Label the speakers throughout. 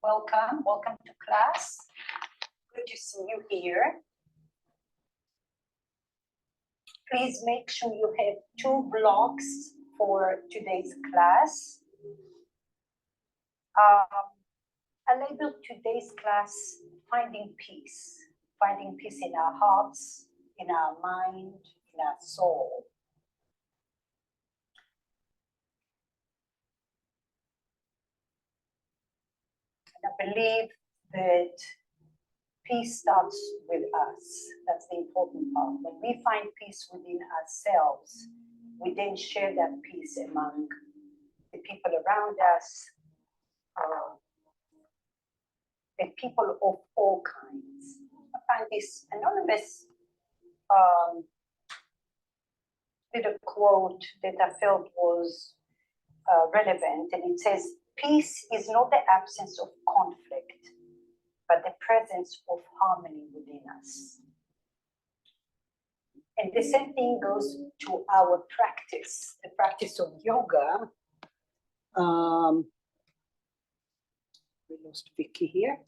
Speaker 1: Welcome to class. Good to see you here. Please make sure you have 2 blocks for today's class. I labeled today's class Finding Peace in our hearts, in our mind, in our soul. And I believe that peace starts with us. That's the important part. When we find peace within ourselves, we then share that peace among the people around us, and people of all kinds. I find this anonymous little quote that I felt was relevant, and it says, "Peace is not the absence of conflict, but the presence of harmony within us." And the same thing goes to our practice, the practice of yoga. We lost Vicky here.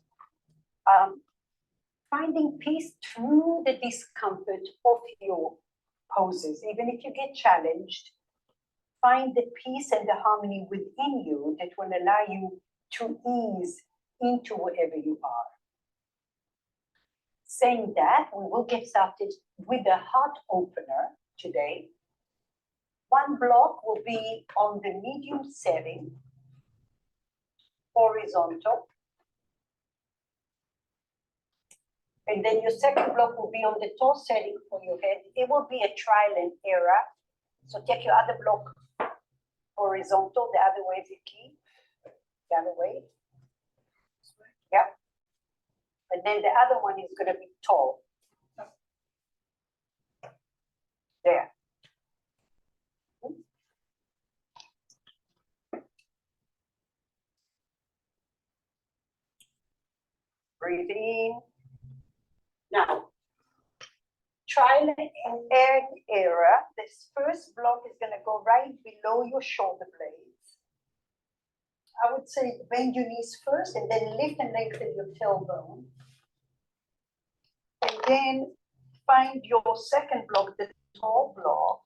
Speaker 1: Finding peace through the discomfort of your poses, even if you get challenged, find the peace and the harmony within you that will allow you to ease into wherever you are. Saying that, we will get started with a heart opener today. 1 block will be on the medium setting, horizontal. And then your second block will be on the tall setting for your head. It will be a trial and error. So take your other block horizontal, the other way, Vicky. The other way. Yep. And then the other one is going to be tall. There. Breathe in. Now, trial and error. This first block is going to go right below your shoulder blades. I would say bend your knees first and then lift and lengthen your tailbone. And then find your second block, the tall block,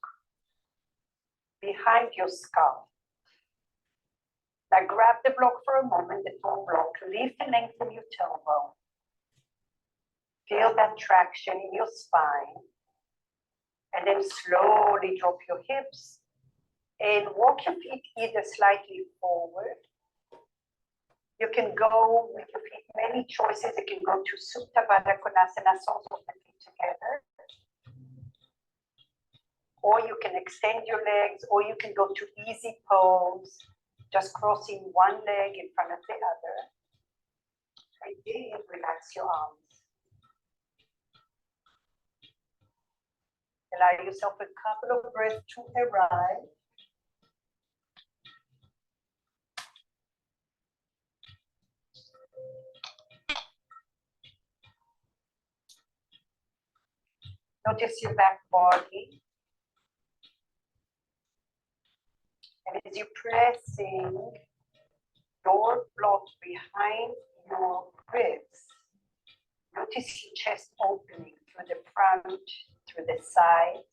Speaker 1: behind your skull. Now grab the block for a moment, the tall block, lift and lengthen your tailbone. Feel that traction in your spine. And then slowly drop your hips and walk your feet either slightly forward. You can go with your feet, many choices. You can go to Supta Baddha Konasana, soles of the feet together. Or you can extend your legs, or you can go to easy pose, just crossing one leg in front of the other. And then relax your arms. Allow yourself a couple of breaths to arrive. Notice your back body. And as you're pressing your block behind your ribs, notice your chest opening through the front, through the sides.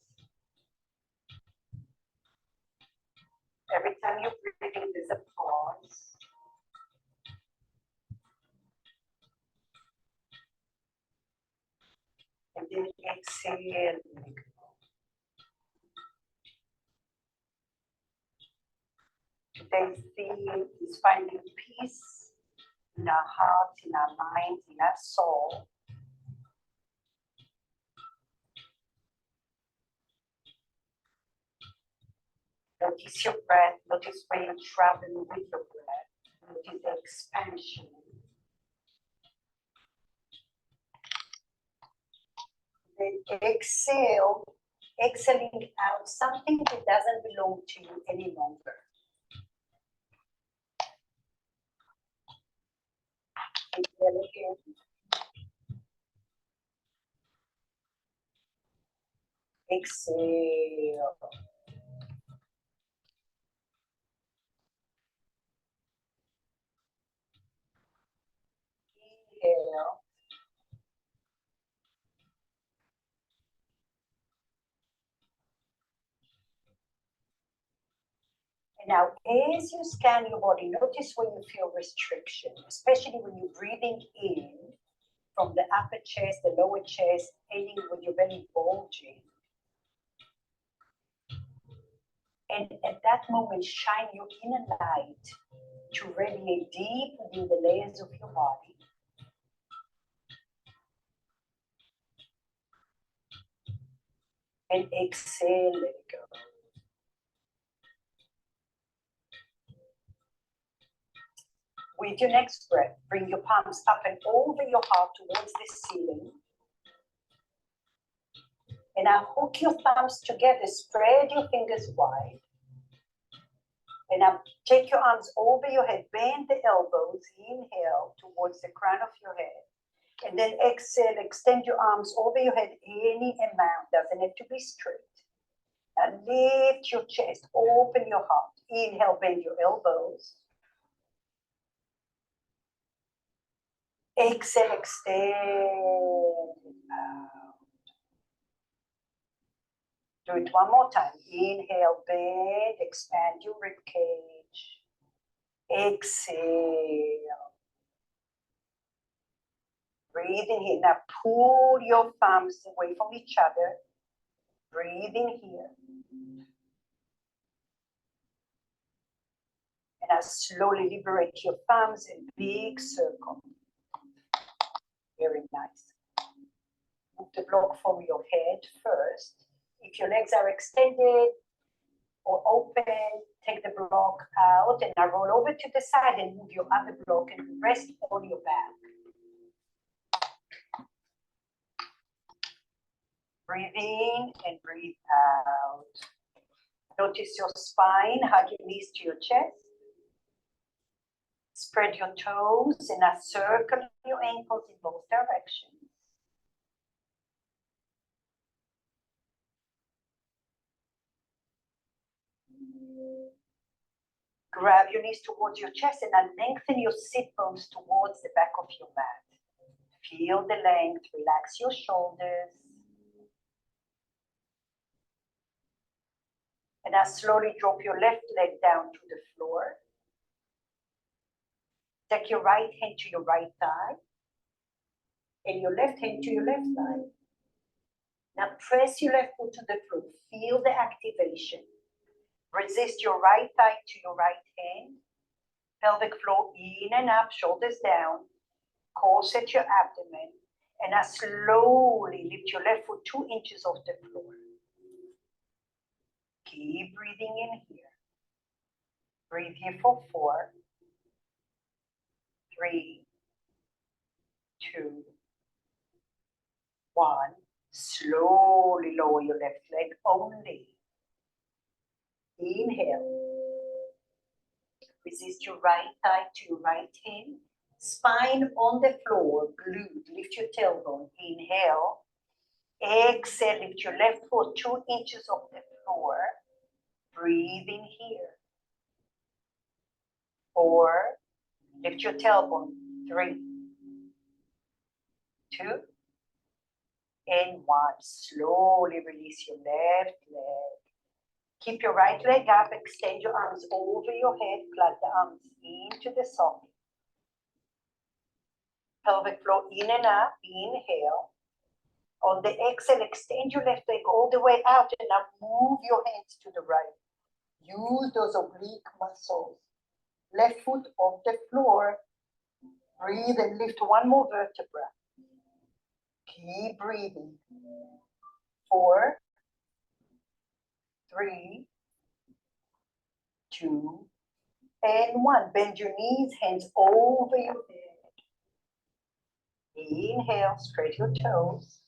Speaker 1: Every time you're breathing, there's a pause. And then exhale. Today's theme is finding peace in our hearts, in our minds, in our soul. Notice your breath. Notice where you're traveling with your breath. Notice the expansion. Then exhale, exhaling out something that doesn't belong to you any longer. Inhale again. Exhale. And now, as you scan your body, notice when you feel restriction, especially when you're breathing in from the upper chest, the lower chest, ending with your belly bulging. And at that moment, shine your inner light to radiate deep within the layers of your body. And exhale, let it go. With your next breath, bring your palms up and over your heart towards the ceiling. And now hook your thumbs together, spread your fingers wide. And now take your arms over your head, bend the elbows, inhale towards the crown of your head. And then exhale, extend your arms over your head any amount, doesn't have to be straight. And lift your chest, open your heart. Inhale, bend your elbows. Exhale, extend out. Do it one more time. Inhale, bend, expand your rib cage. Exhale. Breathe in here. Now pull your thumbs away from each other. Breathe in here. And now slowly liberate your thumbs in big circle. Very nice. Move the block from your head first. If your legs are extended or open, take the block out and now roll over to the side and move your other block and rest on your back. Breathe in and breathe out. Notice your spine, hug your knees to your chest. Spread your toes and now circle your ankles in both directions. Grab your knees towards your chest and now lengthen your sit bones towards the back of your mat. Feel the length, relax your shoulders. And now slowly drop your left leg down to the floor. Take your right hand to your right thigh. And your left hand to your left thigh. Now press your left foot to the floor. Feel the activation. Resist your right thigh to your right hand. Pelvic floor in and up, shoulders down. Corset your abdomen. And now slowly lift your left foot 2 inches off the floor. Keep breathing in here. Breathe here for 4, 3, 2, 1. Slowly lower your left leg only. Inhale. Resist your right thigh to your right hand. Spine on the floor, glute. Lift your tailbone. Inhale. Exhale. Lift your left foot 2 inches off the floor. Breathe in here. 4. Lift your tailbone. 3, 2, and 1. Slowly release your left leg. Keep your right leg up. Extend your arms over your head. Plug the arms into the socket. Pelvic floor in and up. Inhale. On the exhale, extend your left leg all the way out and now move your hands to the right. Use those oblique muscles. Left foot off the floor. Breathe and lift 1 more vertebra. Keep breathing. 4, 3, 2, and 1. Bend your knees, hands over your head. Inhale, spread your toes.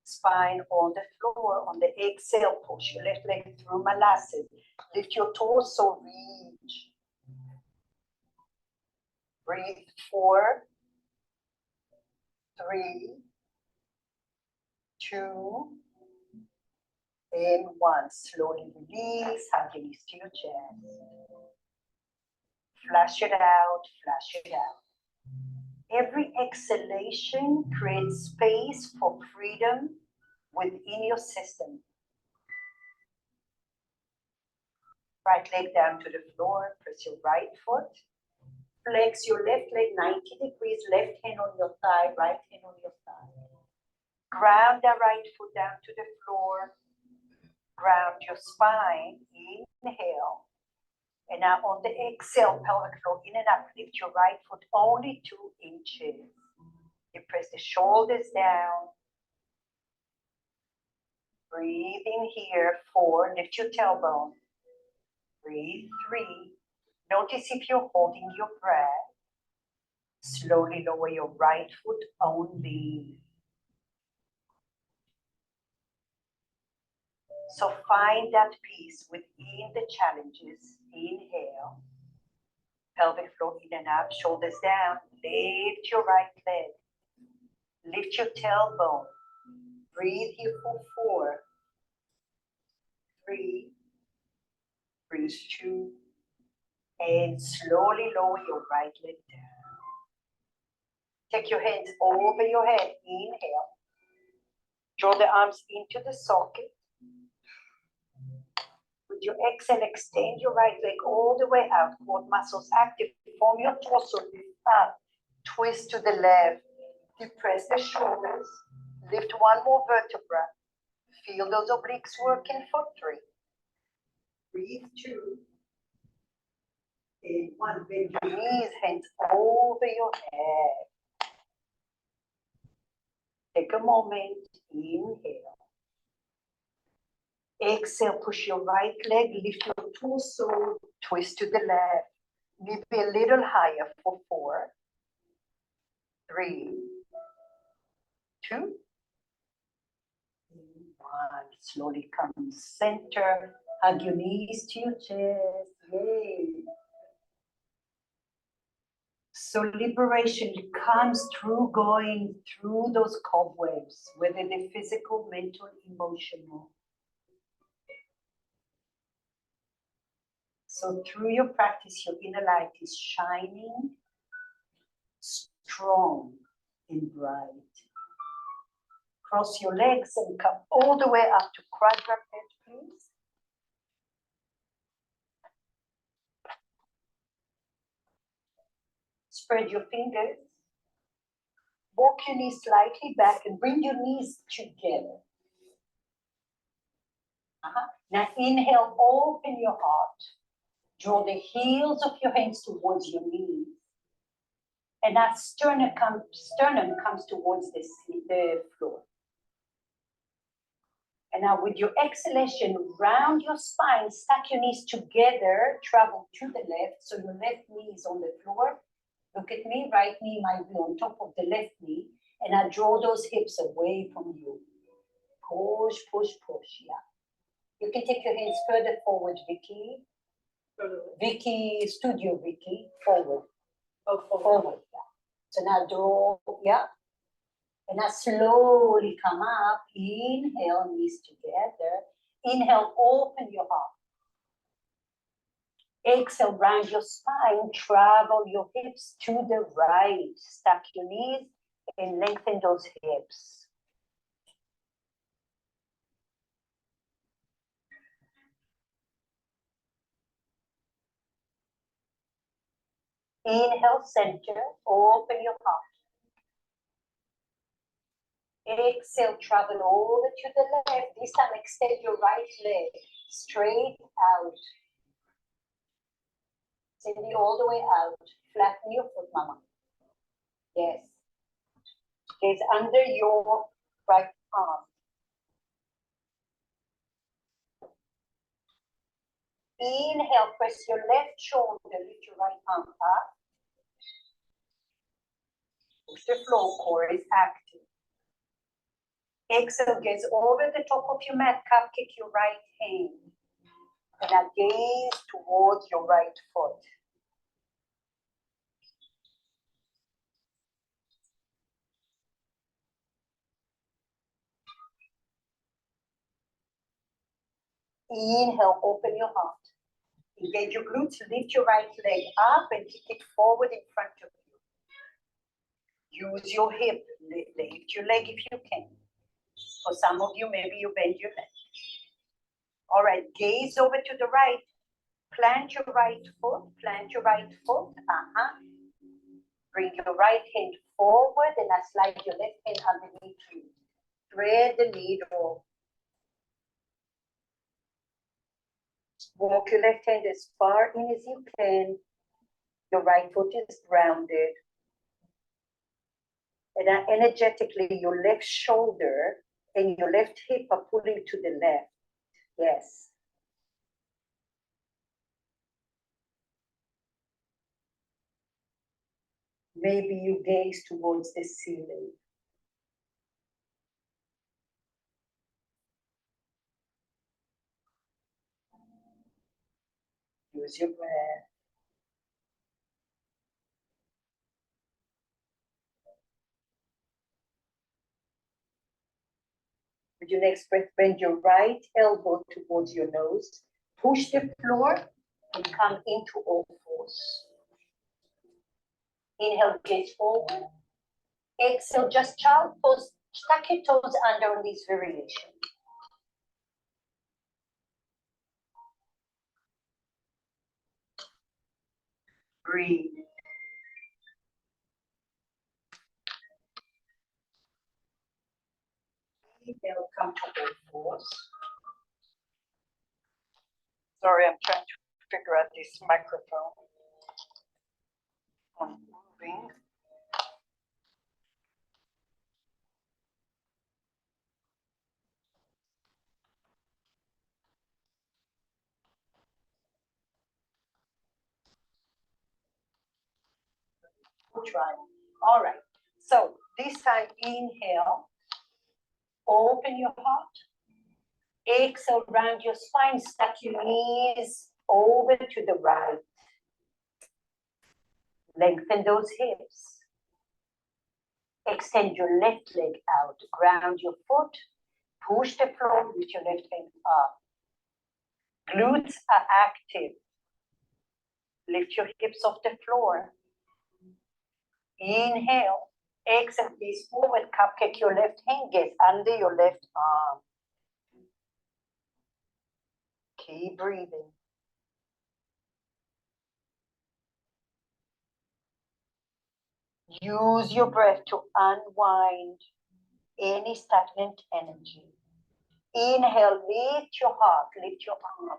Speaker 1: Spine on the floor. On the exhale, push your left leg through Malasana. Lift your torso, reach. Breathe. 4, 3, 2, and 1. Slowly release. Hug your knees to your chest. Flush it out. Flush it out. Every exhalation creates space for freedom within your system. Right leg down to the floor, press your right foot. Flex your left leg 90 degrees, left hand on your thigh, right hand on your thigh. Ground the right foot down to the floor. Ground your spine, inhale. And now on the exhale, pelvic floor in and up, lift your right foot only 2 inches. You press the shoulders down. Breathe in here, 4, lift your tailbone. Breathe, 3. Notice if you're holding your breath. Slowly lower your right foot only. So find that peace within the challenges. Inhale. Pelvic floor in and up, shoulders down. Lift your right leg. Lift your tailbone. Breathe here for 4. 3. Breathe 2. And slowly lower your right leg down. Take your hands over your head. Inhale. Draw the arms into the socket. With your exhale, extend your right leg all the way out. Quad muscles active. Form your torso. Lift up. Twist to the left. Depress the shoulders. Lift one more vertebra. Feel those obliques working for 3. Breathe 2. And 1. Bend your knees, hands over your head. Take a moment. Inhale. Exhale, push your right leg, lift your torso, twist to the left. Maybe a little higher for 4. 3. 2. 1. Slowly come center. Hug your knees to your chest. Yay. So liberation comes through going through those cobwebs, whether they're physical, mental, emotional. So through your practice, your inner light is shining, strong and bright. Cross your legs and come all the way up to quadruped, please. Spread your fingers. Walk your knees slightly back and bring your knees together. Now inhale, open your heart. Draw the heels of your hands towards your knees. And that sternum comes towards the floor. And now with your exhalation, round your spine, stack your knees together, travel to the left. So your left knee is on the floor. Look at me, right knee might be on top of the left knee. And I draw those hips away from you. Push, push, push, yeah. You can take your hands further forward, Vicky. Vicky, Studio Vicky, forward. Oh, forward, yeah. So now draw, yeah. And now slowly come up. Inhale, knees together. Inhale, open your heart. Exhale, round your spine. Travel your hips to the right. Stack your knees and lengthen those hips. Inhale, center. Open your heart. Exhale, travel over to the left. This time, extend your right leg straight out. Cindy, all the way out. Flatten your foot, mama. Yes. Gaze under your right arm. Inhale, press your left shoulder, lift your right arm up. Push the floor, core is active. Exhale, gaze over the top of your mat, cup kick your right hand. And now gaze towards your right foot. Inhale, open your heart. Engage your glutes, lift your right leg up and kick it forward in front of you. Use your hip, lift your leg if you can. For some of you, maybe you bend your leg. All right, gaze over to the right. Plant your right foot, plant your right foot. Bring your right hand forward and I slide your left hand underneath you. Thread the needle. Walk your left hand as far in as you can. Your right foot is grounded. And energetically, your left shoulder and your left hip are pulling to the left. Yes. Maybe you gaze towards the ceiling. Use your breath. With your next breath, bend your right elbow towards your nose. Push the floor and come into all fours. Inhale, gaze forward. Exhale, just child pose. Tuck your toes under on this variation. Breathe. Inhale, come to all fours. Sorry, I'm trying to figure out this microphone. I'm moving. We'll try. All right. So this time, inhale. Open your heart. Exhale, round your spine. Stack your knees over to the right. Lengthen those hips. Extend your left leg out. Ground your foot. Push the floor with your left hand up. Glutes are active. Lift your hips off the floor. Inhale. Exhale, gaze forward. Cupcake your left hand. Gaze under your left arm. Keep breathing. Use your breath to unwind any stagnant energy. Inhale, lift your heart, lift your arm.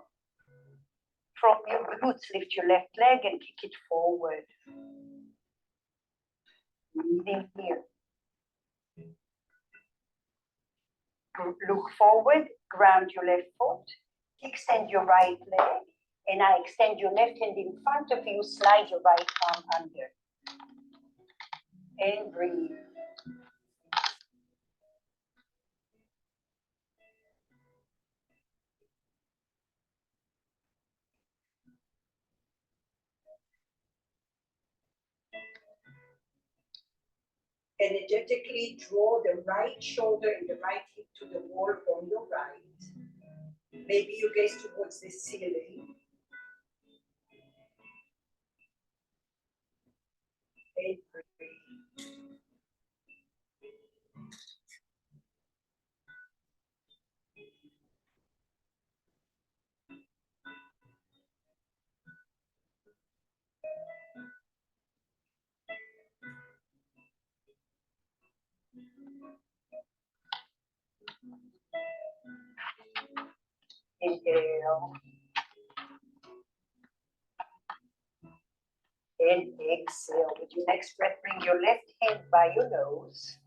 Speaker 1: From your glutes, lift your left leg and kick it forward. Breathing here. Look forward, ground your left foot, extend your right leg, and I extend your left hand in front of you, slide your right arm under. And breathe. Energetically draw the right shoulder and the right hip to the wall on your right. Maybe you gaze towards the ceiling. And breathe. Inhale. And exhale. With your next breath, bring your left hand by your nose.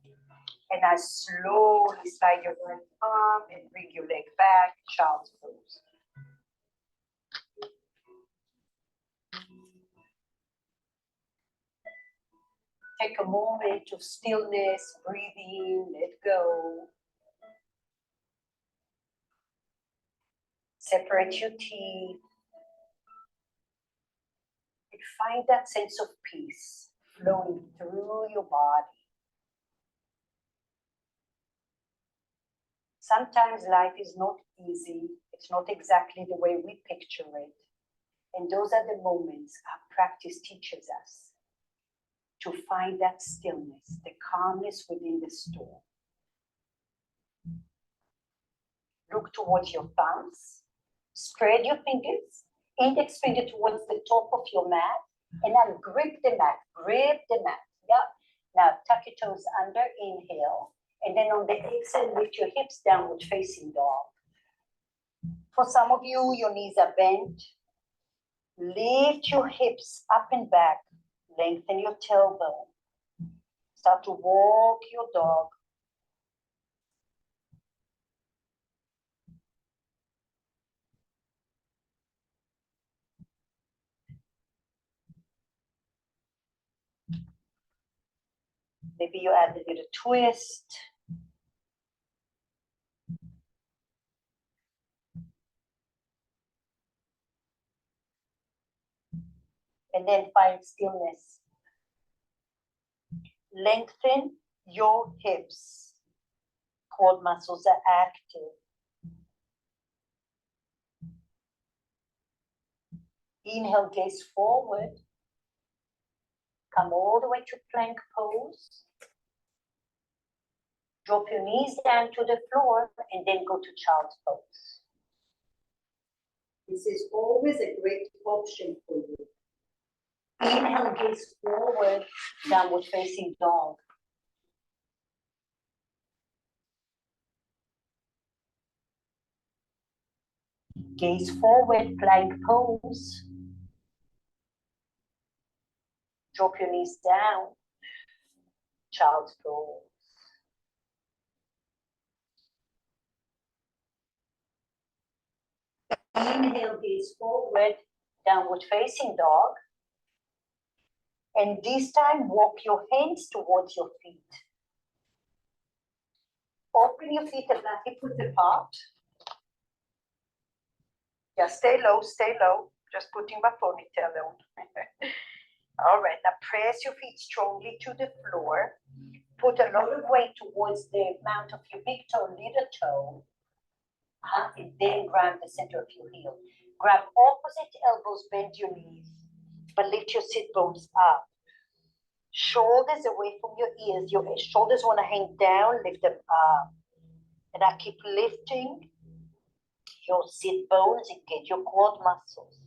Speaker 1: And I slowly slide your right arm and bring your leg back, child's pose. Take a moment of stillness, breathe in, let go. Separate your teeth. And find that sense of peace flowing through your body. Sometimes life is not easy. It's not exactly the way we picture it. And those are the moments our practice teaches us to find that stillness, the calmness within the storm. Look towards your thumbs, spread your fingers, Index finger towards the top of your mat, and now grip the mat, yeah. Now tuck your toes under, inhale, and then on the exhale, lift your hips downward facing dog. For some of you, your knees are bent. Lift your hips up and back, lengthen your tailbone. Start to walk your dog. Maybe you add a little twist. And then find stillness. Lengthen your hips. Quad muscles are active. Inhale, gaze forward. Come all the way to plank pose. Drop your knees down to the floor and then go to child's pose. This is always a great option for you. Inhale, gaze forward, downward facing dog. Gaze forward, plank pose. Drop your knees down, child's pose. Inhale, gaze forward, downward facing dog. And this time, walk your hands towards your feet. Open your feet about hip width apart. Just stay low, just putting my ponytail on. All right, now press your feet strongly to the floor. Put a lot of weight towards the mount of your big toe, little toe. And then grab the center of your heel. Grab opposite elbows, bend your knees, but lift your sit bones up. Shoulders away from your ears. Your shoulders want to hang down, lift them up. And I keep lifting your sit bones, engage your quad muscles.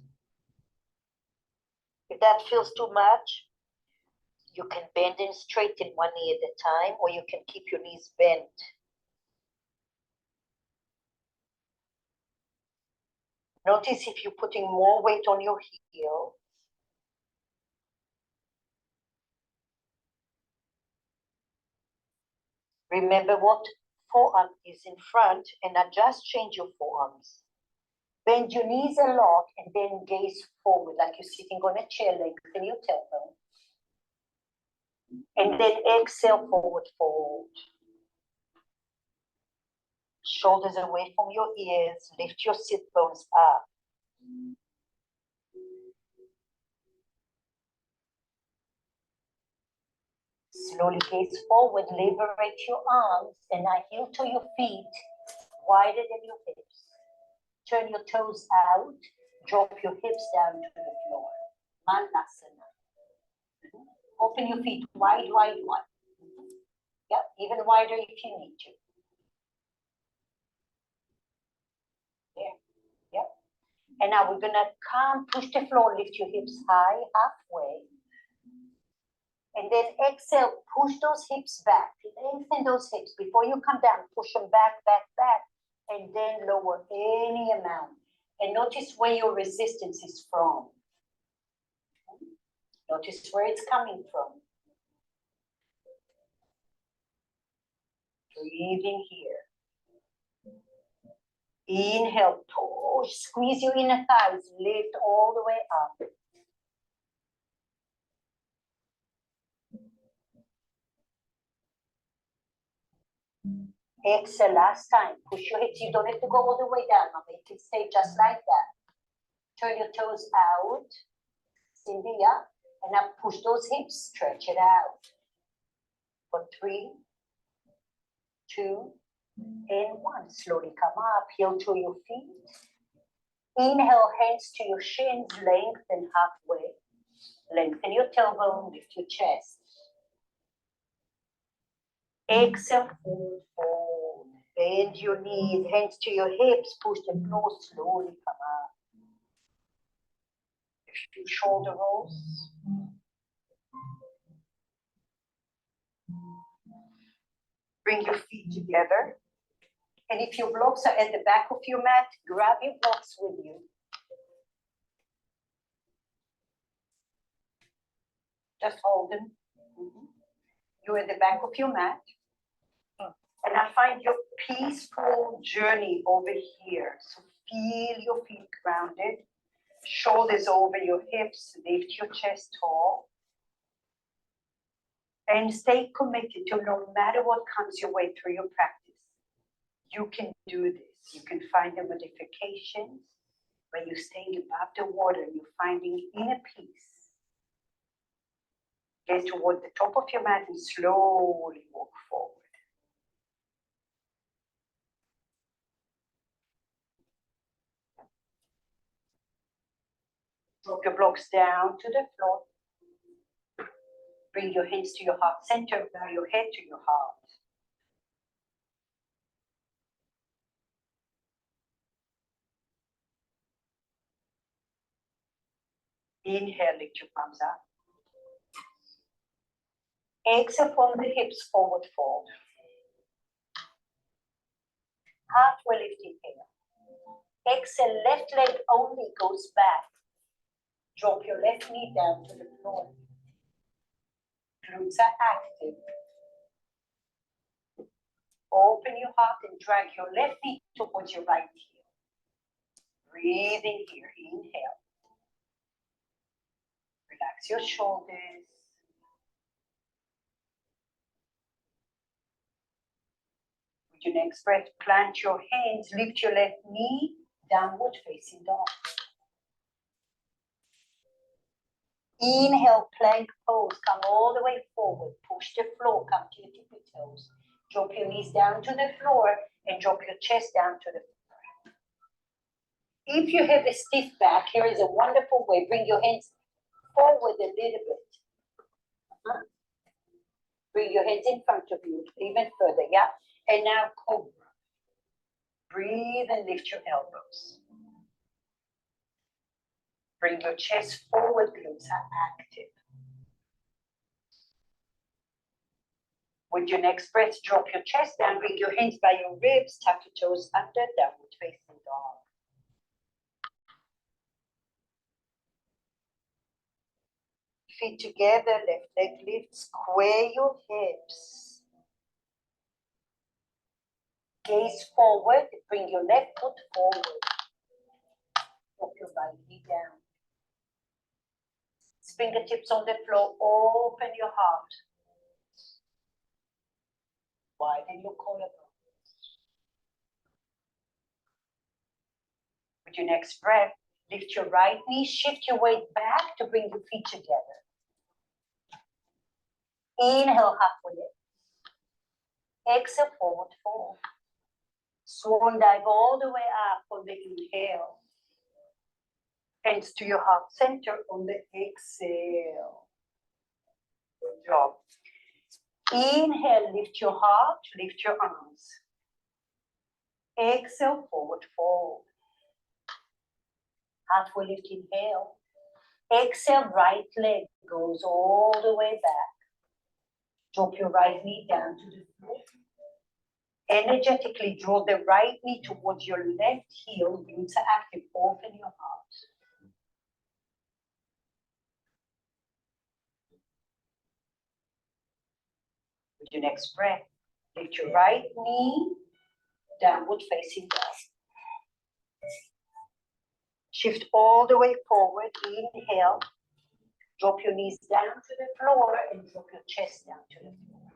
Speaker 1: If that feels too much, you can bend and straighten one knee at a time, or you can keep your knees bent. Notice if you're putting more weight on your heel. Remember what forearm is in front, and now just change your forearms. Bend your knees a lot and then gaze forward like you're sitting on a chair, lengthen your tailbone. And then exhale, forward fold. Shoulders away from your ears, lift your sit bones up. Slowly gaze forward, liberate your arms, and now heel to your feet, wider than your hips. Turn your toes out, drop your hips down to the floor. Manasana. Open your feet wide, wide, wide. Yep, even wider if you need to. There, yep. And now we're gonna come, push the floor, lift your hips high, halfway. And then exhale, push those hips back, lengthen those hips. Before you come down, push them back, back, back, and then lower any amount. And notice where your resistance is from. Notice where it's coming from. Breathing here. Inhale, push, squeeze your inner thighs, lift all the way up. Exhale, last time. Push your hips. You don't have to go all the way down. You can stay just like that. Turn your toes out. Cindy, yeah. And now push those hips. Stretch it out. For 3, 2, and 1. Slowly come up. Heel to your feet. Inhale, hands to your shins. Lengthen halfway. Lengthen your tailbone. Lift your chest. Exhale, forward, fold. Bend your knees, hands to your hips, push the floor, slowly come up. A few shoulder rolls. Bring your feet together. And if your blocks are at the back of your mat, grab your blocks with you. Just hold them. You're at the back of your mat. And I find your peaceful journey over here. So feel your feet grounded. Shoulders over your hips. Lift your chest tall. And stay committed to no matter what comes your way through your practice. You can do this. You can find the modifications where you're staying above the water. You're finding inner peace. Get toward the top of your mat and slowly walk forward. Drop your blocks down to the floor. Bring your hands to your heart center, bow your head to your heart. Inhale, lift your palms up. Exhale from the hips, forward fold. Halfway lift, inhale. Exhale, left leg only goes back. Drop your left knee down to the floor. Glutes are active. Open your heart and drag your left knee towards your right heel. Breathe in here, inhale. Relax your shoulders. With your next breath, plant your hands, lift your left knee, downward facing dog. Inhale, plank pose, come all the way forward. Push the floor, come to your tippy toes. Drop your knees down to the floor and drop your chest down to the floor. If you have a stiff back, here is a wonderful way. Bring your hands forward a little bit. Bring your hands in front of you, even further, yeah? And now cobra. Breathe and lift your elbows. Bring your chest forward, glutes are active. With your next breath, drop your chest down, bring your hands by your ribs, tuck your toes under, downward facing dog. Feet together, left leg lift, square your hips. Gaze forward, bring your left foot forward. Drop your right knee down. Fingertips on the floor, open your heart. Widen your collarbone. With your next breath, lift your right knee, shift your weight back to bring your feet together. Inhale, halfway lift. Exhale, forward fold. Swan dive all the way up on the inhale. Hands to your heart center on the exhale. Good job. Inhale, lift your heart, lift your arms. Exhale, forward fold. Halfway lift, inhale. Exhale, right leg goes all the way back. Drop your right knee down to the floor. Energetically draw the right knee towards your left heel. Glutes are active. Open your heart. With your next breath, lift your right knee, downward facing dog. Shift all the way forward. Inhale. Drop your knees down to the floor and drop your chest down to the floor.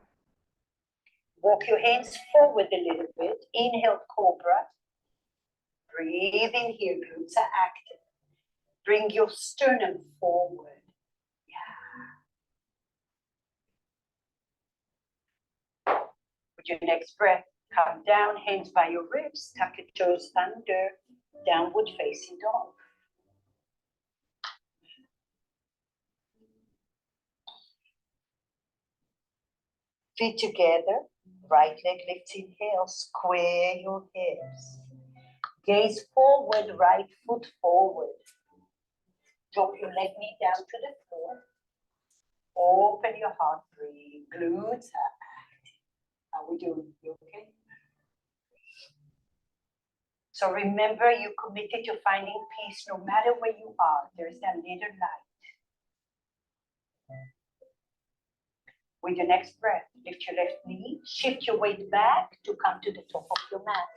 Speaker 1: Walk your hands forward a little bit. Inhale, cobra. Breathe in here. Glutes are active. Bring your sternum forward. Yeah. With your next breath, come down, hands by your ribs. Tuck your toes under. Downward facing dog. Feet together. Right leg lifts, inhale. Square your hips. Gaze forward, right foot forward. Drop your left knee down to the floor. Open your heart, breathe. Glutes are active. How we doing? You okay? So remember, you committed to finding peace no matter where you are. There's that little light. With your next breath, lift your left knee, shift your weight back to come to the top of your mat.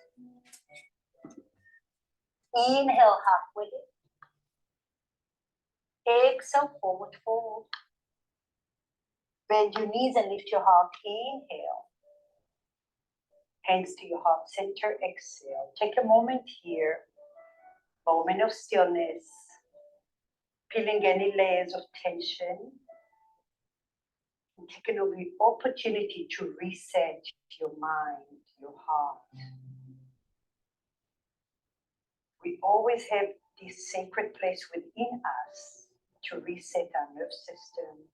Speaker 1: Inhale, halfway lift. Exhale, forward fold. Bend your knees and lift your heart. Inhale. Hands to your heart center. Exhale. Take a moment here. Moment of stillness. Peeling any layers of tension. And taking over the opportunity to reset your mind, your heart. We always have this sacred place within us to reset our nerve system,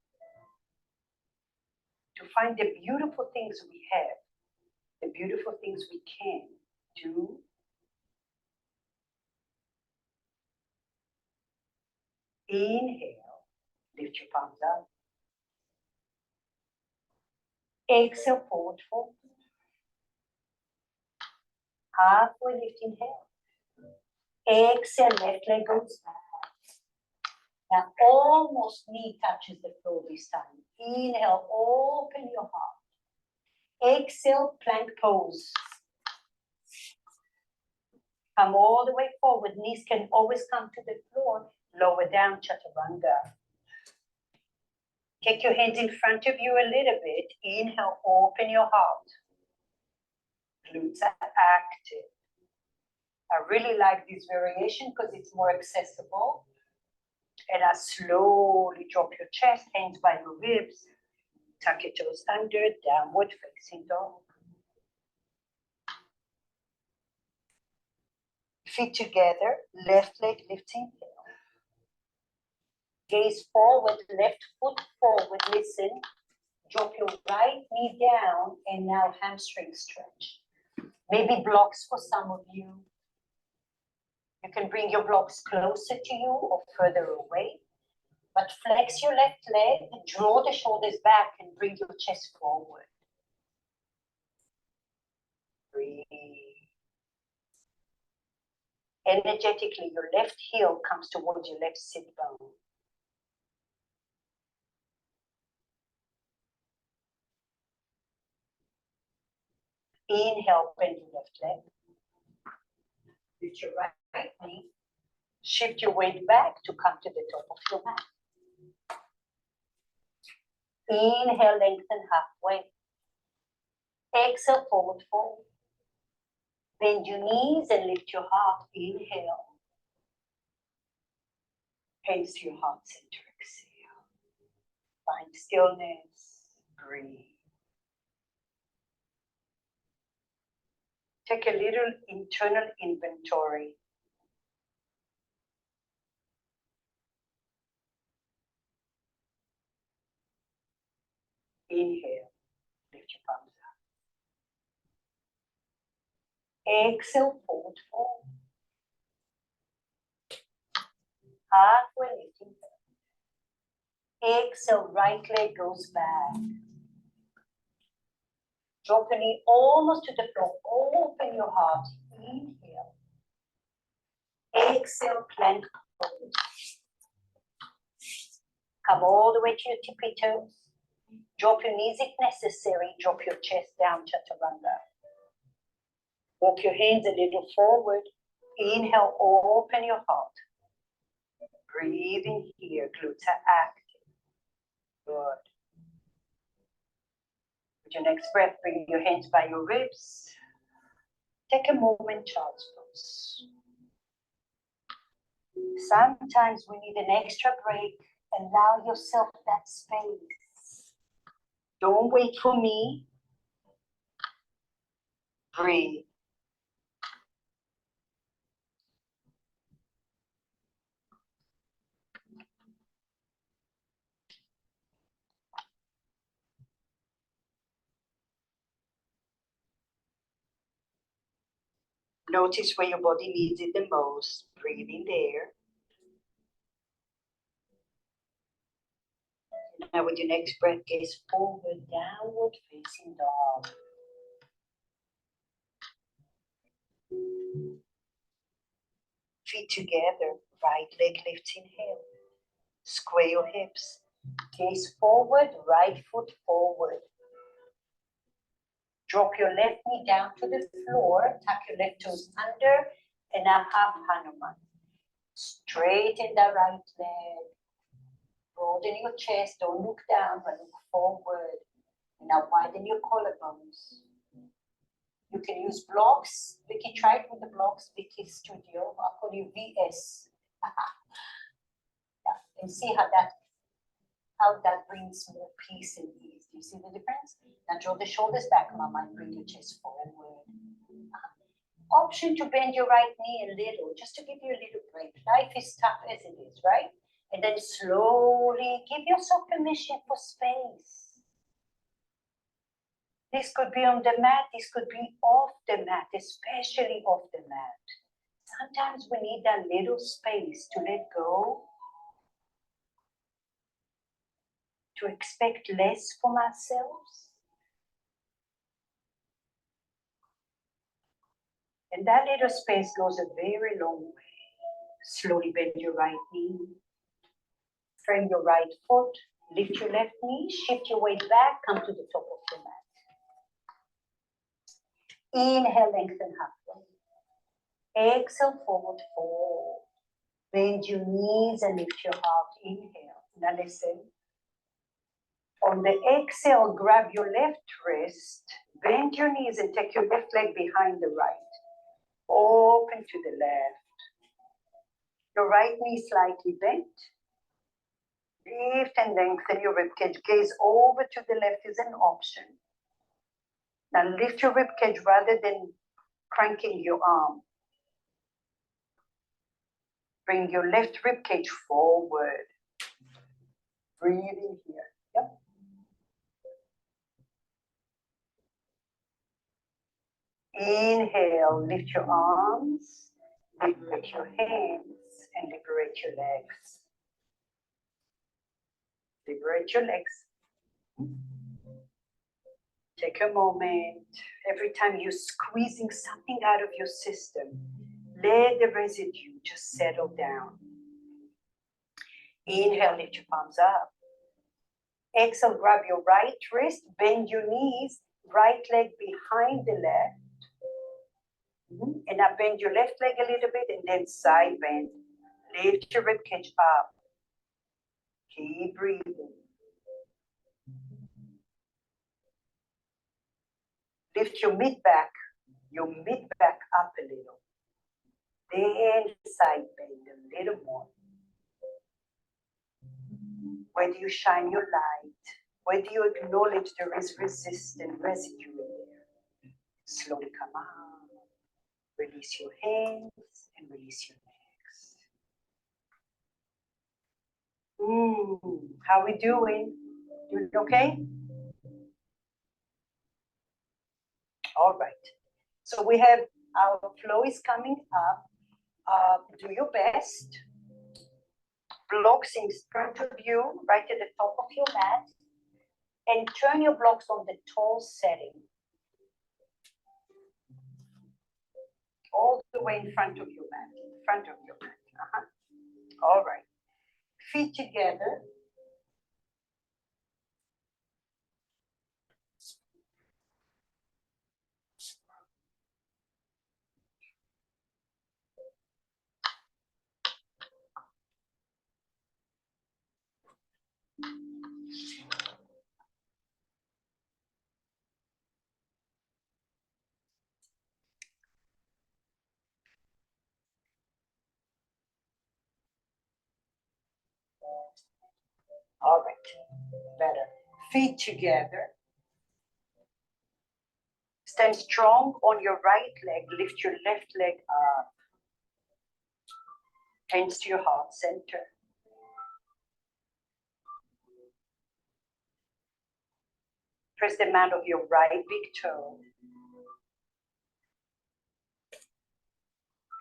Speaker 1: to find the beautiful things we have, the beautiful things we can do. Inhale, lift your palms up. Exhale, forward fold. Halfway lift, inhale. Exhale, left leg goes back. Now almost knee touches the floor this time. Inhale, open your heart. Exhale, plank pose. Come all the way forward. Knees can always come to the floor. Lower down, chaturanga. Take your hands in front of you a little bit. Inhale, open your heart. Glutes are active. I really like this variation because it's more accessible. And I slowly drop your chest, hands by your ribs. Tuck your toes under, downward facing dog. Feet together, left leg lifting heel. Gaze forward, left foot forward, listen. Drop your right knee down and now hamstring stretch. Maybe blocks for some of you. You can bring your blocks closer to you or further away. But flex your left leg, draw the shoulders back and bring your chest forward. Breathe. Energetically, your left heel comes towards your left sit bone. Inhale, bend your left leg. Lift your right knee. Shift your weight back to come to the top of your mat. Inhale, lengthen halfway. Exhale, forward fold. Bend your knees and lift your heart. Inhale. Hands to your heart center. Exhale. Find stillness. Breathe. Take a little internal inventory. Inhale. Lift your palms up. Exhale, forward fold. Halfway lifting. Exhale, right leg goes back. Drop the knee almost to the floor. Open your heart. Inhale. Exhale, plank pose. Come all the way to your tippy toes. Drop your knees if necessary. Drop your chest down, chaturanga. Walk your hands a little forward. Inhale, open your heart. Breathe in here. Glutes are active. Good. With your next breath, bring your hands by your ribs. Take a moment, child's pose. Sometimes we need an extra break. Allow yourself that space. Don't wait for me. Breathe. Notice where your body needs it the most. Breathe in there. Now with your next breath, gaze forward, downward facing dog. Feet together, right leg lifts, inhale. Square your hips. Gaze forward, right foot forward. Drop your left knee down to the floor, tuck your left toes under, and a half Hanuman. Straighten the right leg. Broaden your chest, don't look down, but look forward. Now widen your collarbones. You can use blocks. Vicky tried with the blocks, Vicky Studio. I'll call you VS. Yeah, and see how that brings more peace and ease. Do you see the difference? Now draw the shoulders back, Mama, and bring your chest forward. Option to bend your right knee a little, just to give you a little break. Life is tough as it is, right? And then slowly give yourself permission for space. This could be on the mat, this could be off the mat, especially off the mat. Sometimes we need that little space to let go, to expect less from ourselves. And that little space goes a very long way. Slowly bend your right knee. Frame your right foot. Lift your left knee. Shift your weight back. Come to the top of the mat. Inhale, lengthen halfway. Exhale, forward fold. Bend your knees and lift your heart. Inhale. Now listen. On the exhale, grab your left wrist. Bend your knees and take your left leg behind the right. Open to the left. Your right knee slightly bent. Lift and lengthen your ribcage. Gaze over to the left is an option. Now lift your ribcage rather than cranking your arm. Bring your left ribcage forward. Breathe in here. Yep. Inhale, lift your arms, liberate your hands, and liberate your legs. Liberate your legs. Take a moment. Every time you're squeezing something out of your system, let the residue just settle down. Inhale, lift your palms up. Exhale, grab your right wrist, bend your knees, right leg behind the left. And now bend your left leg a little bit and then side bend. Lift your ribcage up. Keep breathing. Lift your mid back up a little. Then side bend a little more. Whether you shine your light, whether you acknowledge there is resistant residue in there, slowly come out. Release your hands and release your legs. How we doing? Doing okay? All right. So we have our flow is coming up. Do your best. Blocks in front of you, right at the top of your mat. And turn your blocks on the tall setting. All the way in front of your mat. In front of your mat. All right. Feet together. All right, better. Feet together. Stand strong on your right leg. Lift your left leg up. Hands to your heart center. Press the mat of your right big toe.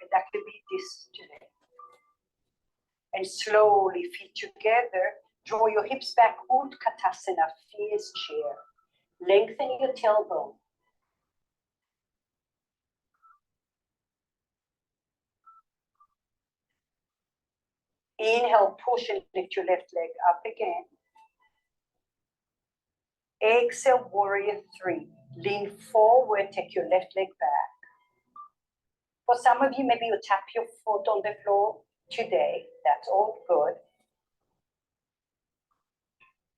Speaker 1: And that could be this today. And slowly, feet together, Draw your hips back, Utkatasana, fierce chair. Lengthen your tailbone. Inhale, push and lift your left leg up again. Exhale, warrior three. Lean forward, take your left leg back. For some of you, maybe you tap your foot on the floor today. That's all good.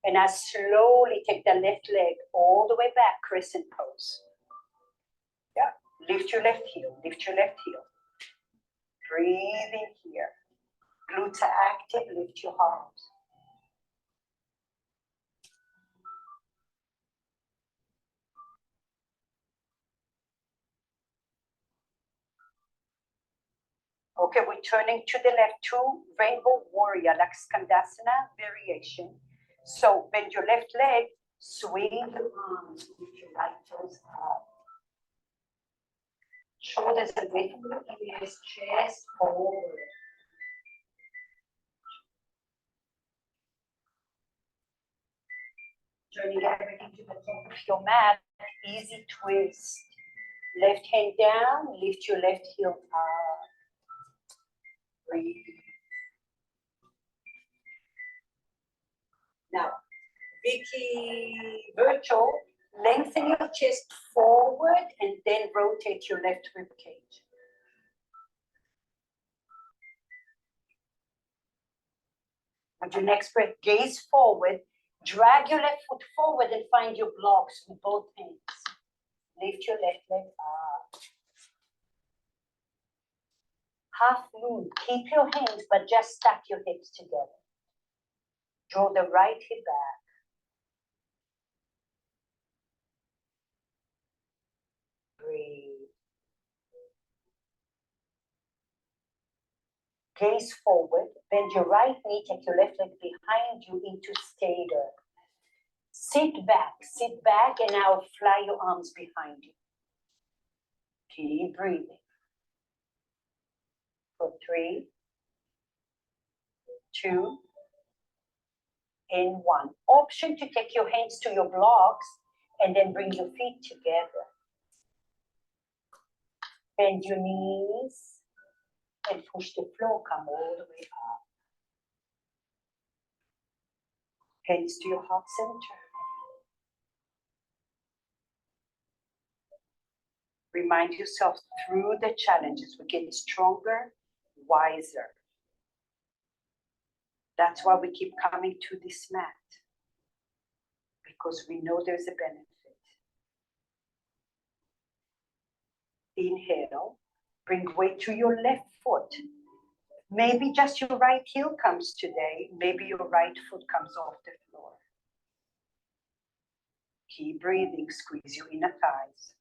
Speaker 1: And I slowly take the left leg all the way back, crescent pose. Yeah, lift your left heel, lift your left heel. Breathe in here. Glutes are active, lift your arms. Okay, we're turning to the left, two rainbow warrior, like Skandasana variation. So bend your left leg, swing your arms, lift your right toes up. Shoulders away from your ears, chest forward. Turning everything to the top of your mat, easy twist. Left hand down, lift your left heel up. Breathe. Now, Vicky Virtual, lengthen your chest forward and then rotate your left rib cage. With your next breath, gaze forward, drag your left foot forward and find your blocks with both hands. Lift your left leg up. Half moon, keep your hands, but just stack your hips together. Draw the right hip back. Breathe. Gaze forward, bend your right knee, take your left leg behind you into stator. Sit back, and now fly your arms behind you. Keep breathing. For 3, 2, and 1. Option to take your hands to your blocks and then bring your feet together. Bend your knees and push the floor, come all the way up. Hands to your heart center. Remind yourself through the challenges, we get stronger, wiser. That's why we keep coming to this mat, because we know there's a benefit. Inhale, bring weight to your left foot. Maybe just your right heel comes today. Maybe your right foot comes off the floor. Keep breathing, squeeze your inner thighs.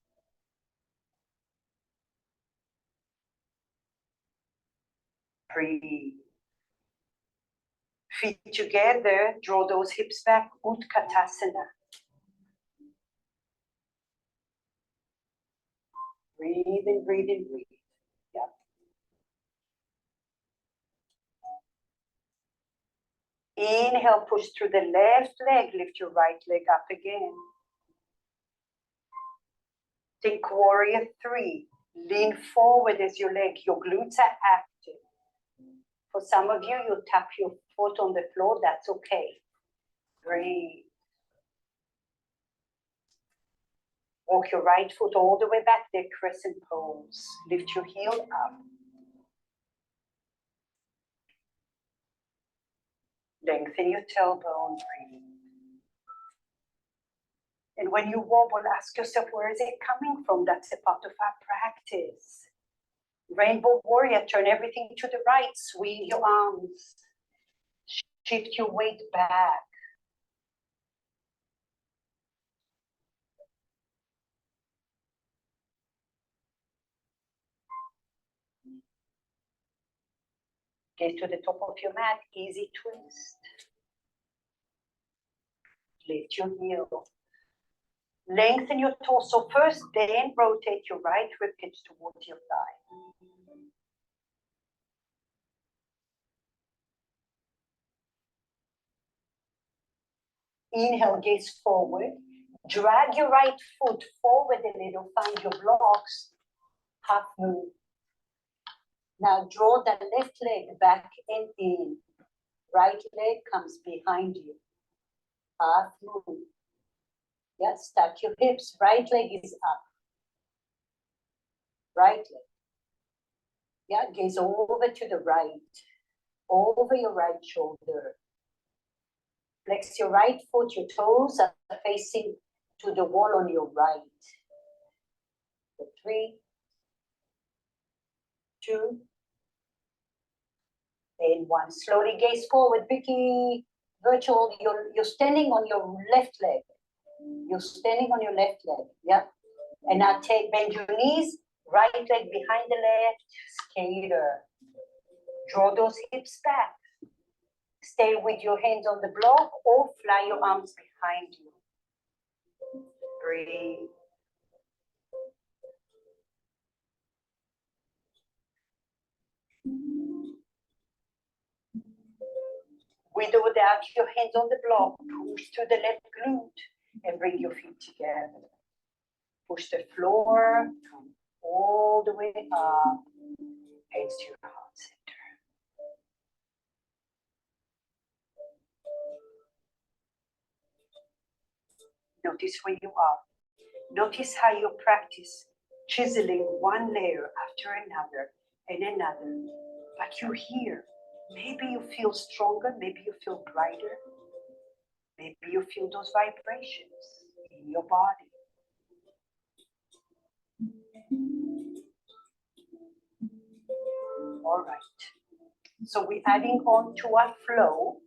Speaker 1: Breathe. Feet together, draw those hips back, Utkatasana. Breathe and breathe and breathe. Yep. Inhale, push through the left leg, lift your right leg up again. Think warrior 3. Lean forward as your glutes are active. For some of you, you tap your foot on the floor, that's okay. Breathe. Walk your right foot all the way back there, crescent pose. Lift your heel up. Lengthen your tailbone, breathe. And when you wobble, ask yourself, where is it coming from? That's a part of our practice. Rainbow warrior, turn everything to the right, swing your arms. Shift your weight back. Get to the top of your mat, easy twist. Lift your heel. Lengthen your torso first, then rotate your right ribcage towards your thigh. Inhale, gaze forward. Drag your right foot forward a little, find your blocks, half moon. Now draw the left leg back and in. Right leg comes behind you. Half moon. Yeah, stack your hips. Right leg is up. Right leg. Yeah, gaze over to the right. Over your right shoulder. Flex your right foot. Your toes are facing to the wall on your right. 3, 2, and 1. Slowly gaze forward, Vicky. Virtual, you're standing on your left leg. You're standing on your left leg, yeah. And now bend your knees, right leg behind the left, skater. Draw those hips back. Stay with your hands on the block or fly your arms behind you. Breathe. With or without your hands on the block, push to the left glute and bring your feet together. Push the floor, come all the way up, hands to your heart center. Notice where you are. Notice how you practice chiseling one layer after another and another. But you're here. Maybe you feel stronger, maybe you feel brighter, maybe you feel those vibrations in your body. All right. So we're adding on to our flow.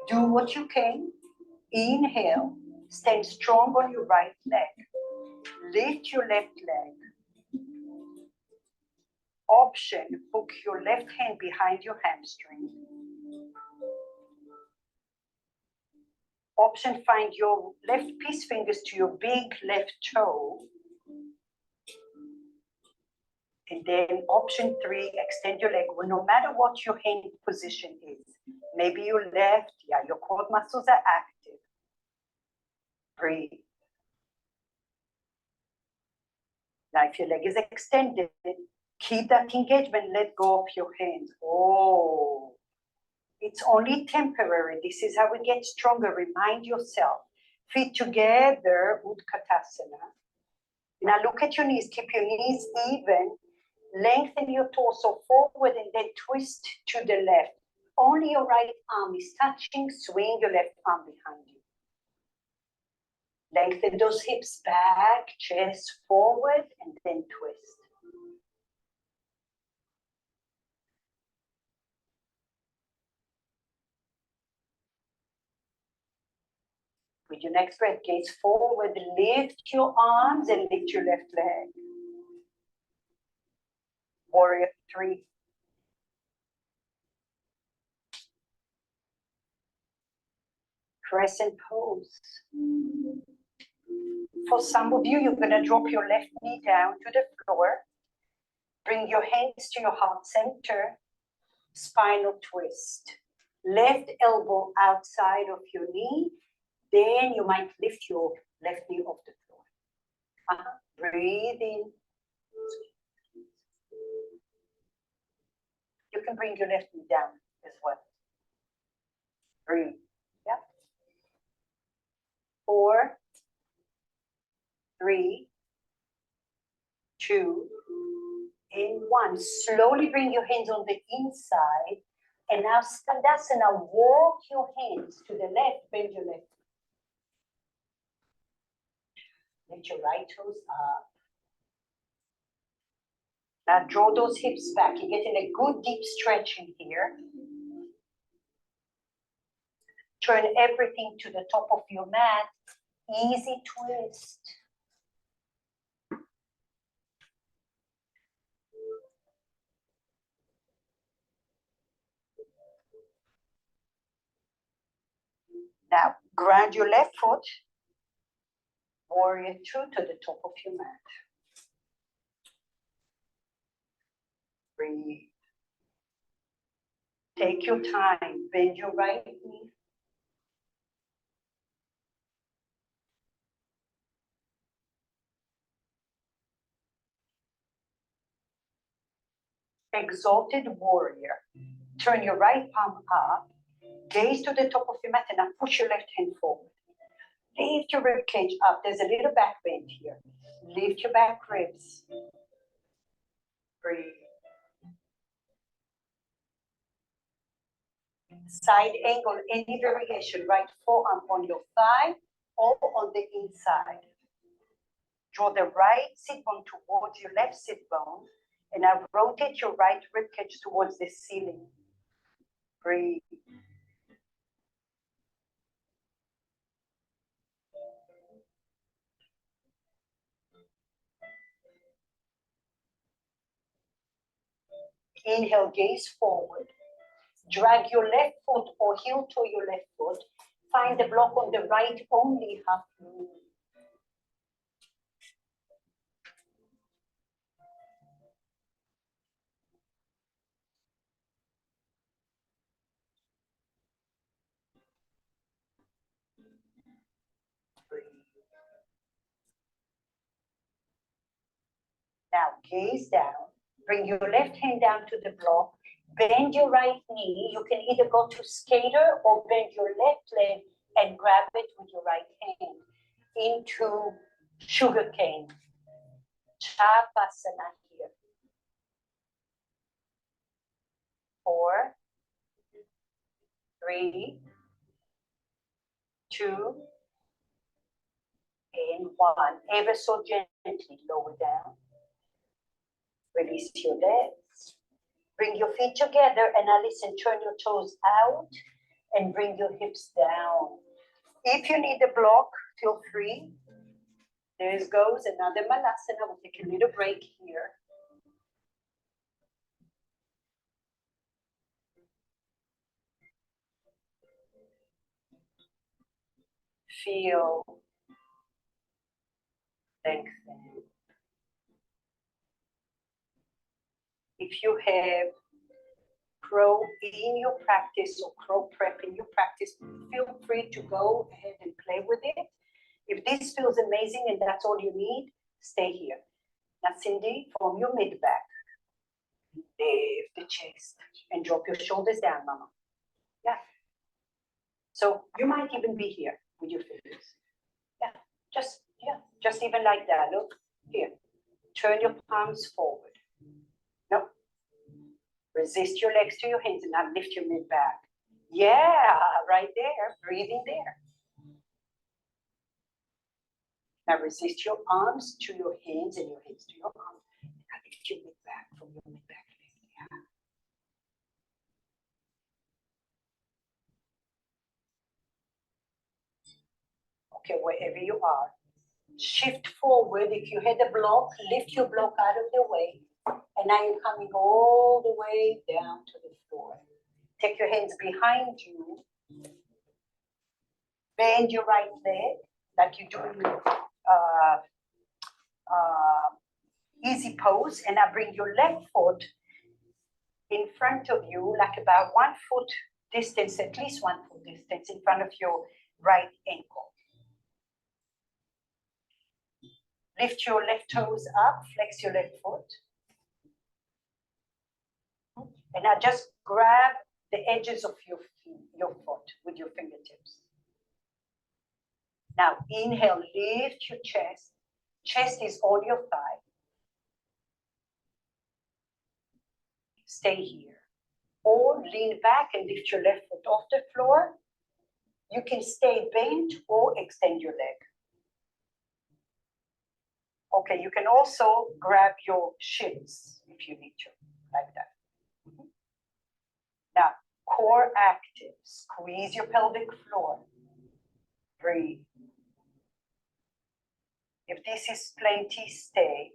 Speaker 1: Do what you can. Inhale. Stand strong on your right leg. Lift your left leg. Option, hook your left hand behind your hamstring. Option, find your left peace fingers to your big left toe. And then option 3, extend your leg. Well, no matter what your hand position is, maybe your left, yeah, your quad muscles are active. Breathe. Now, if your leg is extended, keep that engagement, let go of your hands. Oh, it's only temporary. This is how we get stronger. Remind yourself. Feet together, Utkatasana. Now look at your knees. Keep your knees even. Lengthen your torso forward and then twist to the left. Only your right arm is touching. Swing your left arm behind you. Lengthen those hips back, chest forward, and then twist. With your next breath, gaze forward, lift your arms and lift your left leg. Warrior 3. Crescent pose. For some of you, you're going to drop your left knee down to the floor. Bring your hands to your heart center. Spinal twist. Left elbow outside of your knee. Then you might lift your left knee off the floor. Breathe in. You can bring your left knee down as well. Breathe. Yeah. 4, 3, 2, and 1. Slowly bring your hands on the inside. And now Skandasana, walk your hands to the left, bend your left. Lift your right toes up. Now draw those hips back. You're getting a good deep stretch in here. Turn everything to the top of your mat. Easy twist. Now ground your left foot. Warrior 2 to the top of your mat. Breathe. Take your time. Bend your right knee. Exalted warrior. Turn your right palm up, gaze to the top of your mat, and now push your left hand forward. Lift your rib cage up. There's a little back bend here. Lift your back ribs. Breathe. Side angle, any variation, right forearm on your thigh or on the inside. Draw the right sit bone towards your left sit bone, and now rotate your right rib cage towards the ceiling. Breathe. Inhale, gaze forward. Drag your left foot or heel to your left foot. Find the block on the right only half moon. Now gaze down. Bring your left hand down to the block. Bend your right knee. You can either go to skater or bend your left leg and grab it with your right hand into sugar cane. Chapasana here. 4, 3, 2, and 1. Ever so gently lower down. Release your legs. Bring your feet together and now listen, turn your toes out and bring your hips down. If you need a block, feel free. There goes another Malasana. We'll take a little break here. Feel lengthen. If you have crow in your practice or crow prep in your practice, feel free to go ahead and play with it. If this feels amazing and that's all you need, stay here. Now, Cindy, from your mid back, lift the chest and drop your shoulders down, Mama. Yeah. So you might even be here with your fingers. Yeah, just even like that. Look here. Turn your palms forward. No. Resist your legs to your hands and now lift your mid back. Yeah, right there. Breathing there. Now resist your arms to your hands and your hands to your arms. Now lift your mid back from your mid back leg. Yeah. Okay, wherever you are. Shift forward. If you had a block, lift your block out of the way. And now you're coming all the way down to the floor. Take your hands behind you. Bend your right leg like you do in easy pose. And now bring your left foot in front of you, like about 1 foot distance, at least 1 foot distance in front of your right ankle. Lift your left toes up, flex your left foot. And now just grab the edges of your foot with your fingertips. Now inhale, lift your chest. Chest is on your thigh. Stay here. Or lean back and lift your left foot off the floor. You can stay bent or extend your leg. Okay, you can also grab your shins if you need to, like that. Now, core active. Squeeze your pelvic floor. Breathe. If this is plenty, stay.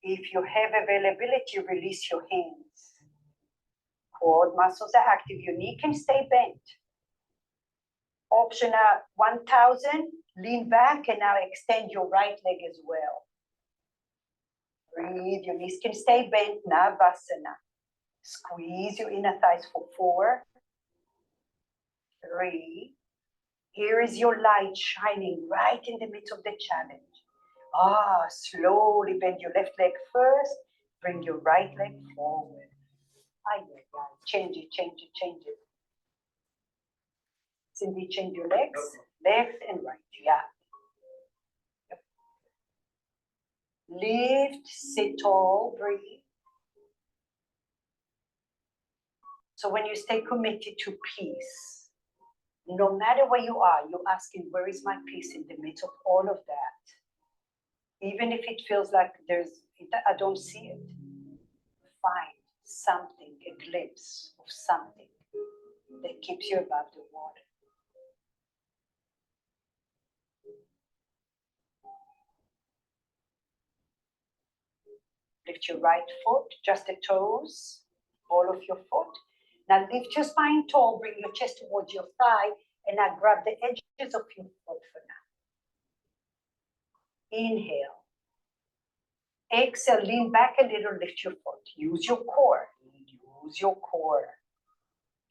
Speaker 1: If you have availability, release your hands. Quad muscles are active. Your knee can stay bent. Option 1000, lean back and now extend your right leg as well. Breathe, your knees can stay bent, Navasana. Squeeze your inner thighs for 4, 3. Here is your light shining right in the midst of the challenge. Slowly bend your left leg first, Bring your right leg forward. Change it, change it, change it. Cindy, change your legs, left and right, yeah. Yep. Lift, sit tall, breathe. So when you stay committed to peace, no matter where you are, you're asking, where is my peace in the midst of all of that? Even if it feels like I don't see it, find something, a glimpse of something that keeps you above the water. Lift your right foot, just the toes, ball of your foot. Now lift your spine tall, bring your chest towards your thigh, and now grab the edges of your foot for now. Inhale. Exhale, lean back a little, lift your foot. Use your core. Use your core.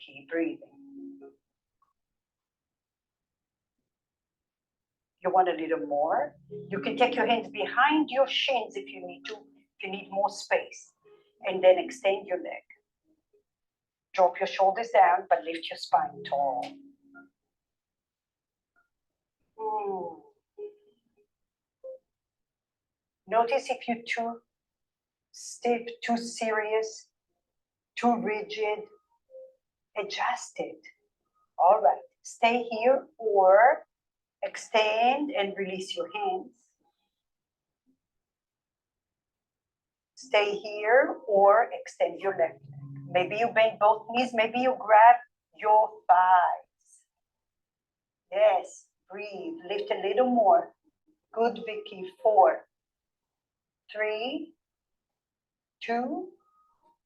Speaker 1: Keep breathing. You want a little more? You can take your hands behind your shins if you need to, if you need more space. And then extend your leg. Drop your shoulders down, but lift your spine tall. Notice if you're too stiff, too serious, too rigid, adjust it. All right, stay here or extend and release your hands. Stay here or extend your left leg. Maybe you bend both knees, maybe you grab your thighs. Yes, breathe, lift a little more. Good, Vicky. 4, 3, 2,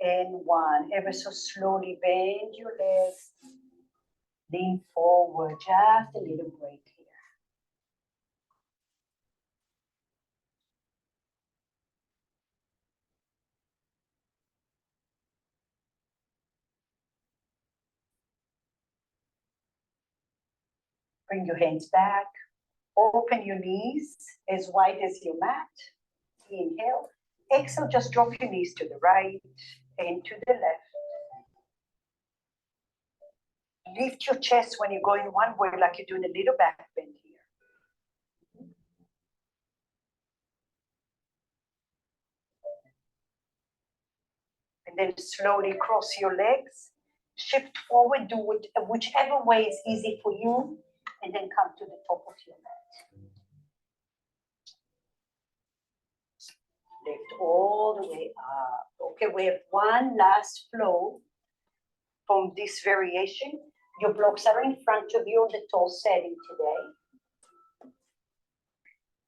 Speaker 1: and 1. Ever so slowly bend your legs. Lean forward, just a little break here. Bring your hands back. Open your knees as wide as your mat. Inhale. Exhale, just drop your knees to the right and to the left. Lift your chest when you're going one way, like you're doing a little back bend here. And then slowly cross your legs. Shift forward, do whichever way is easy for you, and then come to the top of your mat. Lift all the way up. Okay, we have one last flow from this variation. Your blocks are in front of you, the tall setting today.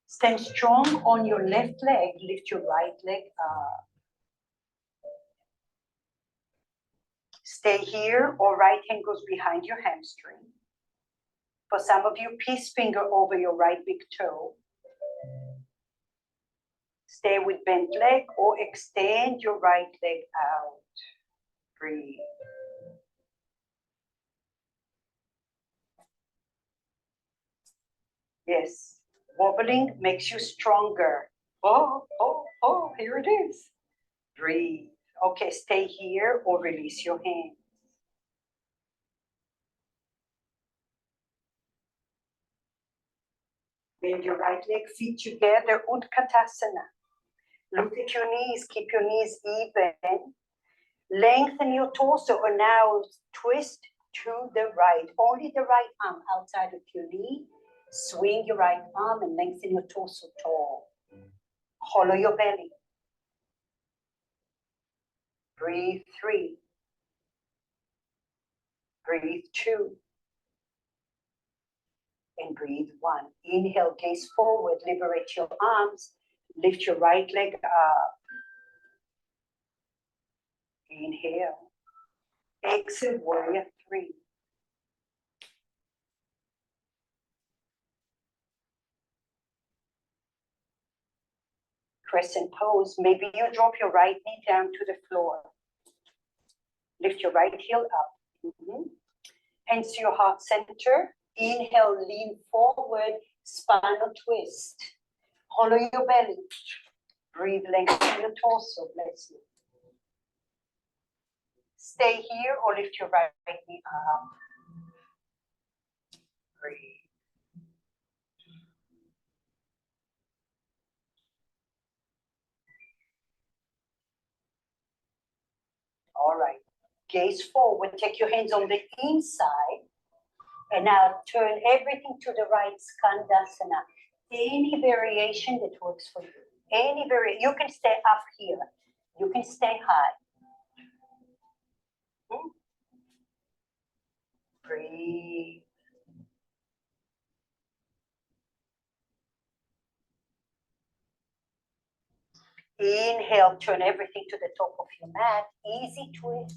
Speaker 1: Stand strong on your left leg, lift your right leg up. Stay here or right hand goes behind your hamstring. For some of you, peace finger over your right big toe. Stay with bent leg or extend your right leg out. Breathe. Yes, wobbling makes you stronger. Oh, here it is. Breathe. Okay, stay here or release your hands. Bend your right leg, feet together, Utkatasana. Look at your knees, keep your knees even. Lengthen your torso, or now twist to the right. Only the right arm outside of your knee. Swing your right arm and lengthen your torso tall. Hollow your belly. Breathe 3. Breathe 2. And breathe 1. Inhale, gaze forward, liberate your arms. Lift your right leg up. Inhale. Exhale, warrior 3. Crescent pose. Maybe you drop your right knee down to the floor. Lift your right heel up. Hands to your heart center. Inhale, lean forward, spinal twist. Hollow your belly. Breathe, lengthen your torso, bless you. Stay here or lift your right knee up. Breathe. All right. Gaze forward, take your hands on the inside, and now turn everything to the right, Skandasana. Any variation that works for you. Any variation. You can stay up here. You can stay high. Breathe. Inhale, turn everything to the top of your mat. Easy twist.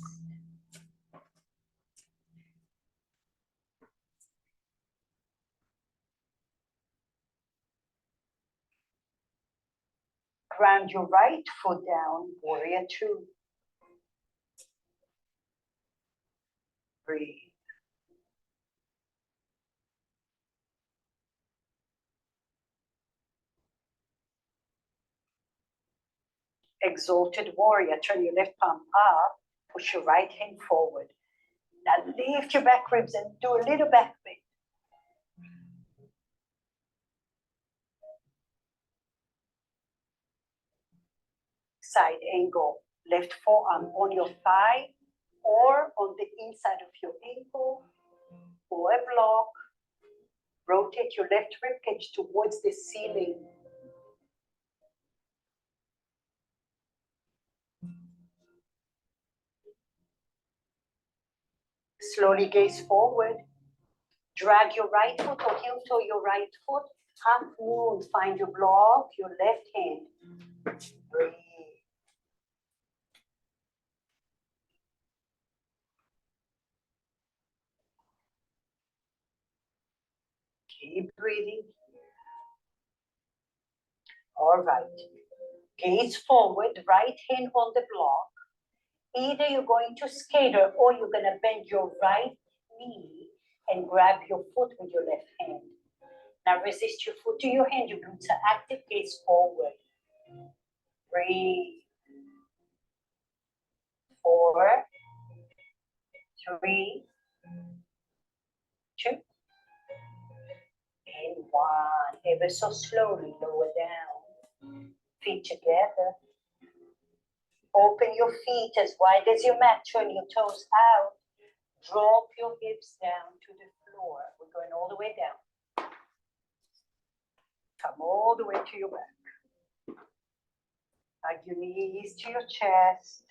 Speaker 1: Ground your right foot down, warrior two. Breathe. Exalted warrior, turn your left palm up, push your right hand forward. Now lift your back ribs and do a little back bend. Side angle, left forearm on your thigh or on the inside of your ankle or a block. Rotate your left ribcage towards the ceiling. Slowly gaze forward. Drag your right foot or heel toe your right foot. Half moon, find your block, your left hand. Breathe. Keep breathing. All right. Gaze forward, right hand on the block. Either you're going to skater or you're going to bend your right knee and grab your foot with your left hand. Now resist your foot to your hand. Your glutes are active. Gaze forward. Breathe. 4, 3, 2, and 1. Ever so slowly lower down. Feet together. Open your feet as wide as your mat. Turn your toes out. Drop your hips down to the floor. We're going all the way down. Come all the way to your back. Hug your knees to your chest.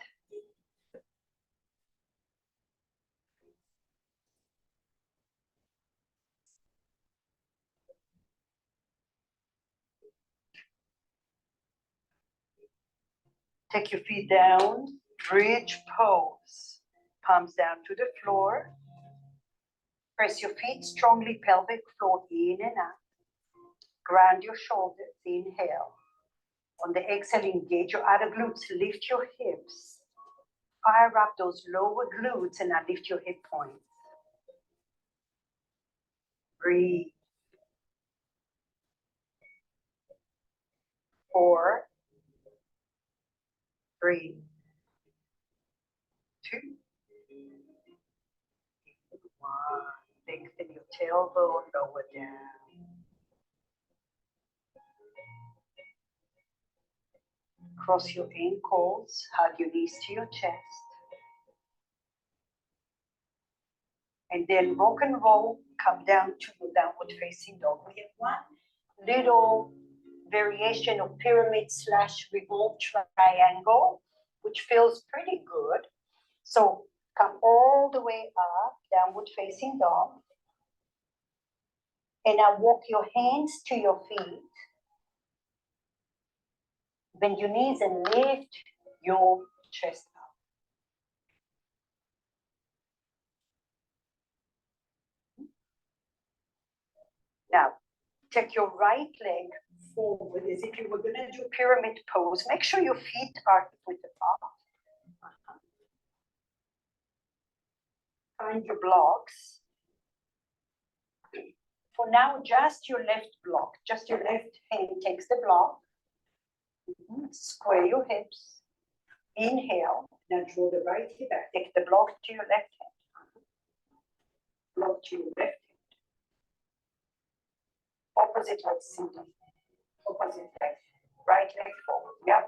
Speaker 1: Take your feet down. Bridge pose. Palms down to the floor. Press your feet strongly, pelvic floor in and out. Ground your shoulders. Inhale. On the exhale, engage your outer glutes. Lift your hips. Fire up those lower glutes and now lift your hip points. Breathe. 4, 3, 2, 1. Lengthen your tailbone, lower down. Cross your ankles, hug your knees to your chest. And then rock and roll, come down to your downward facing dog. We have one little variation of pyramid / revolve triangle, which feels pretty good. So come all the way up, downward facing dog. And now walk your hands to your feet. Bend your knees and lift your chest up. Now, take your right leg forward as if you were going to do pyramid pose. Make sure your feet are with the top. Find your blocks. For now, just your left block, just your left hand takes the block. Square your hips. Inhale. Now draw the right hip back. Take the block to your left hand. Block to your left hand. Opposite leg, Cindy. Opposite leg. Right leg forward. Yeah.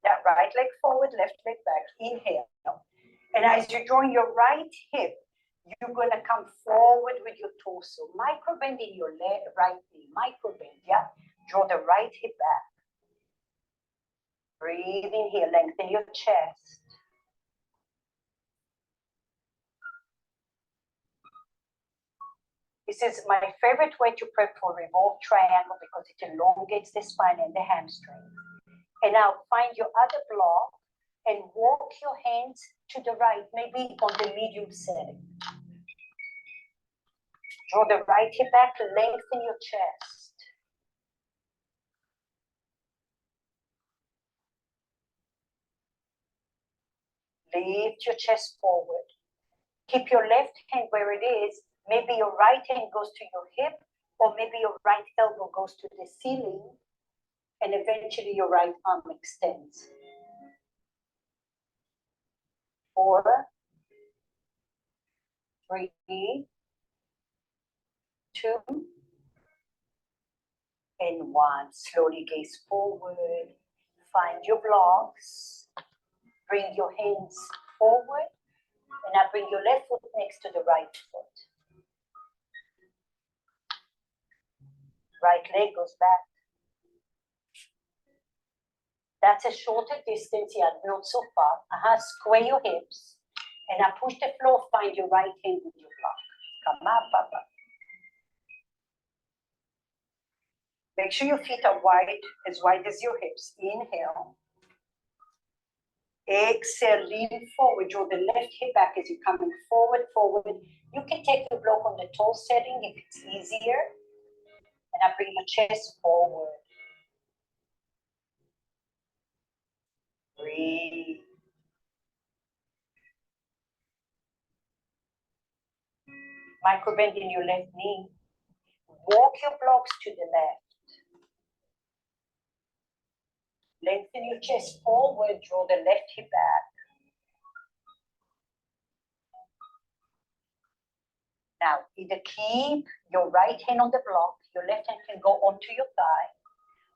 Speaker 1: Yeah, right leg forward, left leg back. Inhale. And as you're drawing your right hip, you're going to come forward with your torso. Micro bend in your right knee. Micro bend, yeah? Draw the right hip back. Breathe in here. Lengthen your chest. This is my favorite way to prep for revolved triangle because it elongates the spine and the hamstring. And now find your other block and walk your hands to the right, maybe on the medium setting. Draw the right hip back, lengthen your chest. Lift your chest forward. Keep your left hand where it is. Maybe your right hand goes to your hip, or maybe your right elbow goes to the ceiling, and eventually your right arm extends. 4, 3, 2, and 1. Slowly gaze forward. Find your blocks. Bring your hands forward. And now bring your left foot next to the right foot. Right leg goes back. That's a shorter distance, yeah, not so far. Square your hips. And now push the floor, find your right hand with your block. Come up, up, up. Make sure your feet are wide as your hips. Inhale. Exhale, lean forward. Draw the left hip back as you're coming forward, forward. You can take the block on the tall setting if it's easier. And now bring your chest forward. Breathe. Micro bend in your left knee. Walk your blocks to the left. Lengthen your chest forward, draw the left hip back. Now, either keep your right hand on the block, your left hand can go onto your thigh,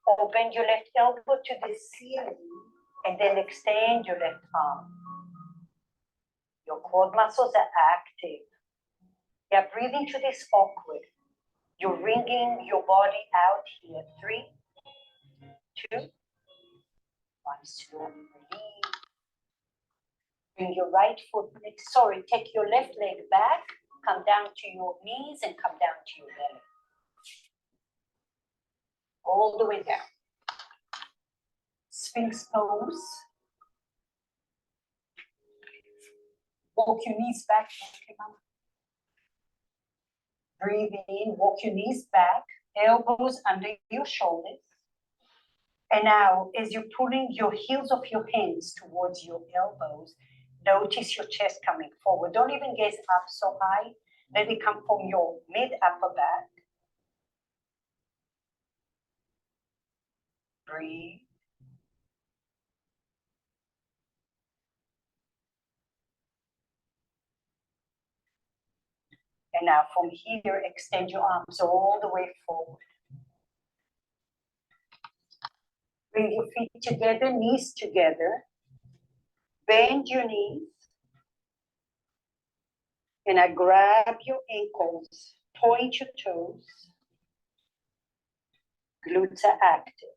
Speaker 1: or bend your left elbow to the ceiling, and then extend your left arm. Your quad muscles are active. Yeah, breathe into this awkward. You're wringing your body out here. 3, 2, 1. Slowly release. Bring your right foot, take your left leg back, come down to your knees and come down to your belly. All the way down. Sphinx pose. Walk your knees back. Breathe in, walk your knees back, elbows under your shoulders. And now, as you're pulling your heels of your hands towards your elbows, notice your chest coming forward. Don't even gaze up so high. Let it come from your mid-upper back. Breathe. And now from here, extend your arms all the way forward. Bring your feet together, knees together. Bend your knees. And I grab your ankles, point your toes. Glutes are active.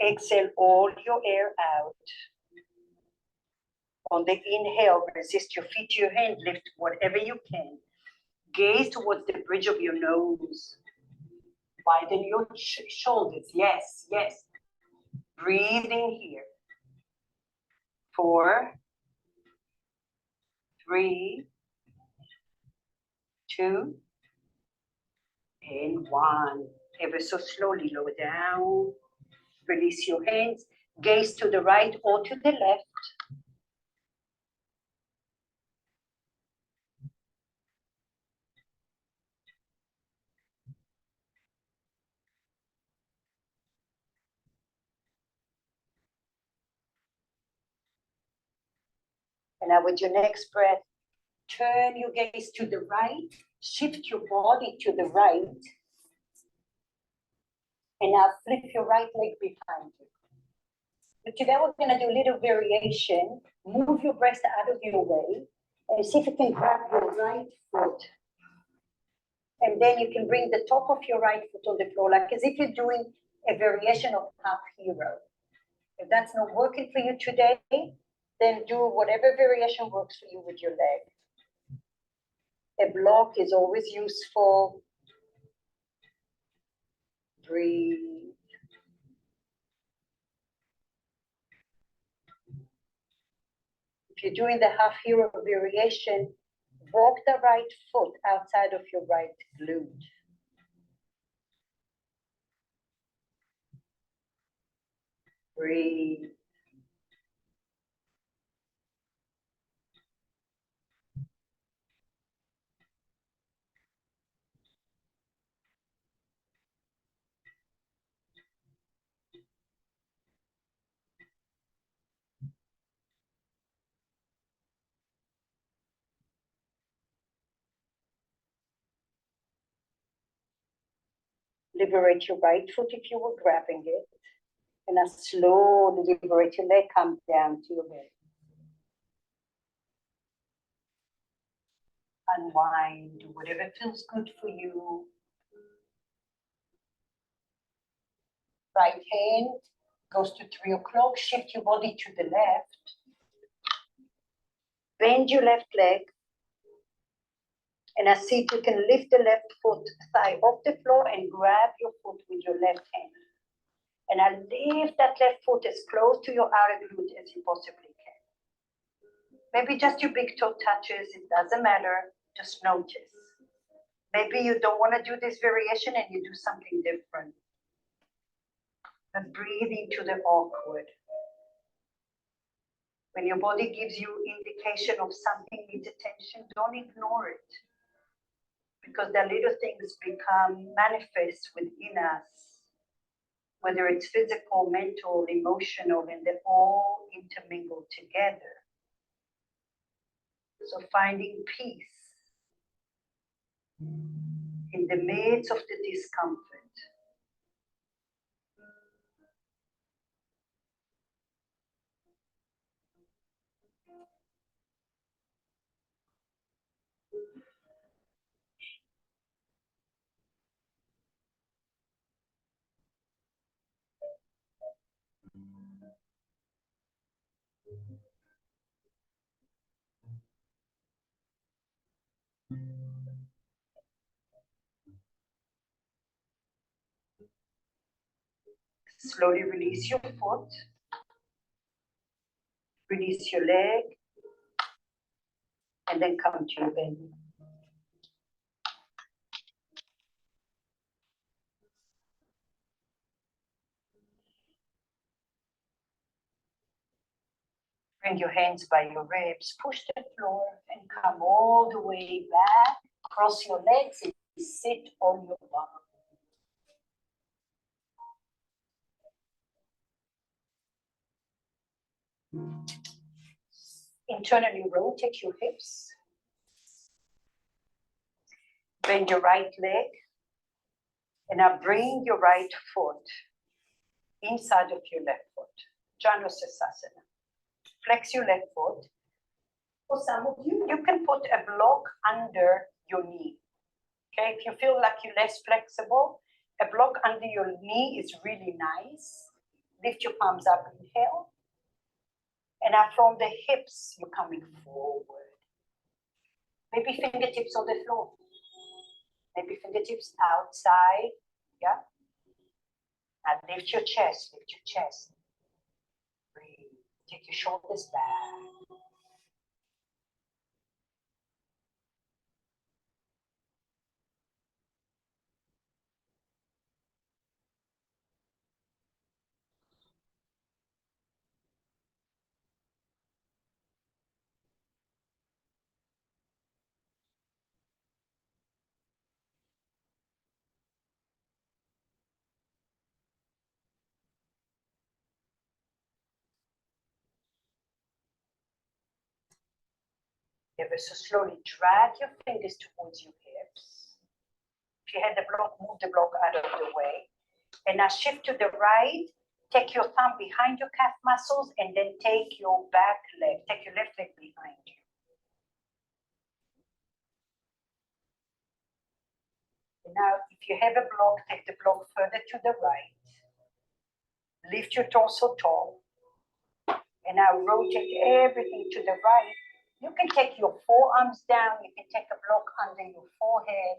Speaker 1: Exhale all your air out. On the inhale, resist your feet to your hand, lift whatever you can. Gaze towards the bridge of your nose. Widen your shoulders. Yes, yes. Breathe in here. 4, 3, 2, and 1. Ever so slowly, lower down. Release your hands. Gaze to the right or to the left. now with your next breath, turn your gaze to the right, shift your body to the right, and now flip your right leg behind you. But today we're going to do a little variation. Move your breast out of your way and see if you can grab your right foot. And then you can bring the top of your right foot on the floor, like as if you're doing a variation of half hero. If that's not working for you today, then do whatever variation works for you with your leg. A block is always useful. Breathe. If you're doing the half hero variation, walk the right foot outside of your right glute. Breathe. Liberate your right foot if you were grabbing it. And now slowly liberate your leg, come down to your bed. Unwind, do whatever feels good for you. Right hand goes to 3 o'clock, shift your body to the left. Bend your left leg. And I see if you can lift the left foot thigh off the floor and grab your foot with your left hand. And I lift that left foot as close to your outer glute as you possibly can. Maybe just your big toe touches, it doesn't matter, just notice. Maybe you don't want to do this variation and you do something different. But breathe into the awkward. When your body gives you indication of something needs attention, don't ignore it. Because the little things become manifest within us, whether it's physical, mental, emotional, and they all intermingle together. So finding peace in the midst of the discomfort. Slowly release your foot, release your leg, and then come to your belly. Bring your hands by your ribs, push the floor, and come all the way back. Cross your legs and sit on your bum. Internally rotate your hips. Bend your right leg. And now bring your right foot inside of your left foot. Janushirasana. Flex your left foot. For some of you, you can put a block under your knee. Okay, if you feel like you're less flexible, a block under your knee is really nice. Lift your palms up, inhale. And now from the hips, you're coming forward. Maybe fingertips on the floor. Maybe fingertips outside. Yeah. Now lift your chest, lift your chest. Breathe. Take your shoulders back. Ever so slowly drag your fingers towards your hips. If you had the block, move the block out of the way. And now shift to the right. Take your thumb behind your calf muscles and then take your back leg, take your left leg behind you. And now, if you have a block, take the block further to the right. Lift your torso tall. And now rotate everything to the right. You can take your forearms down. You can take a block under your forehead.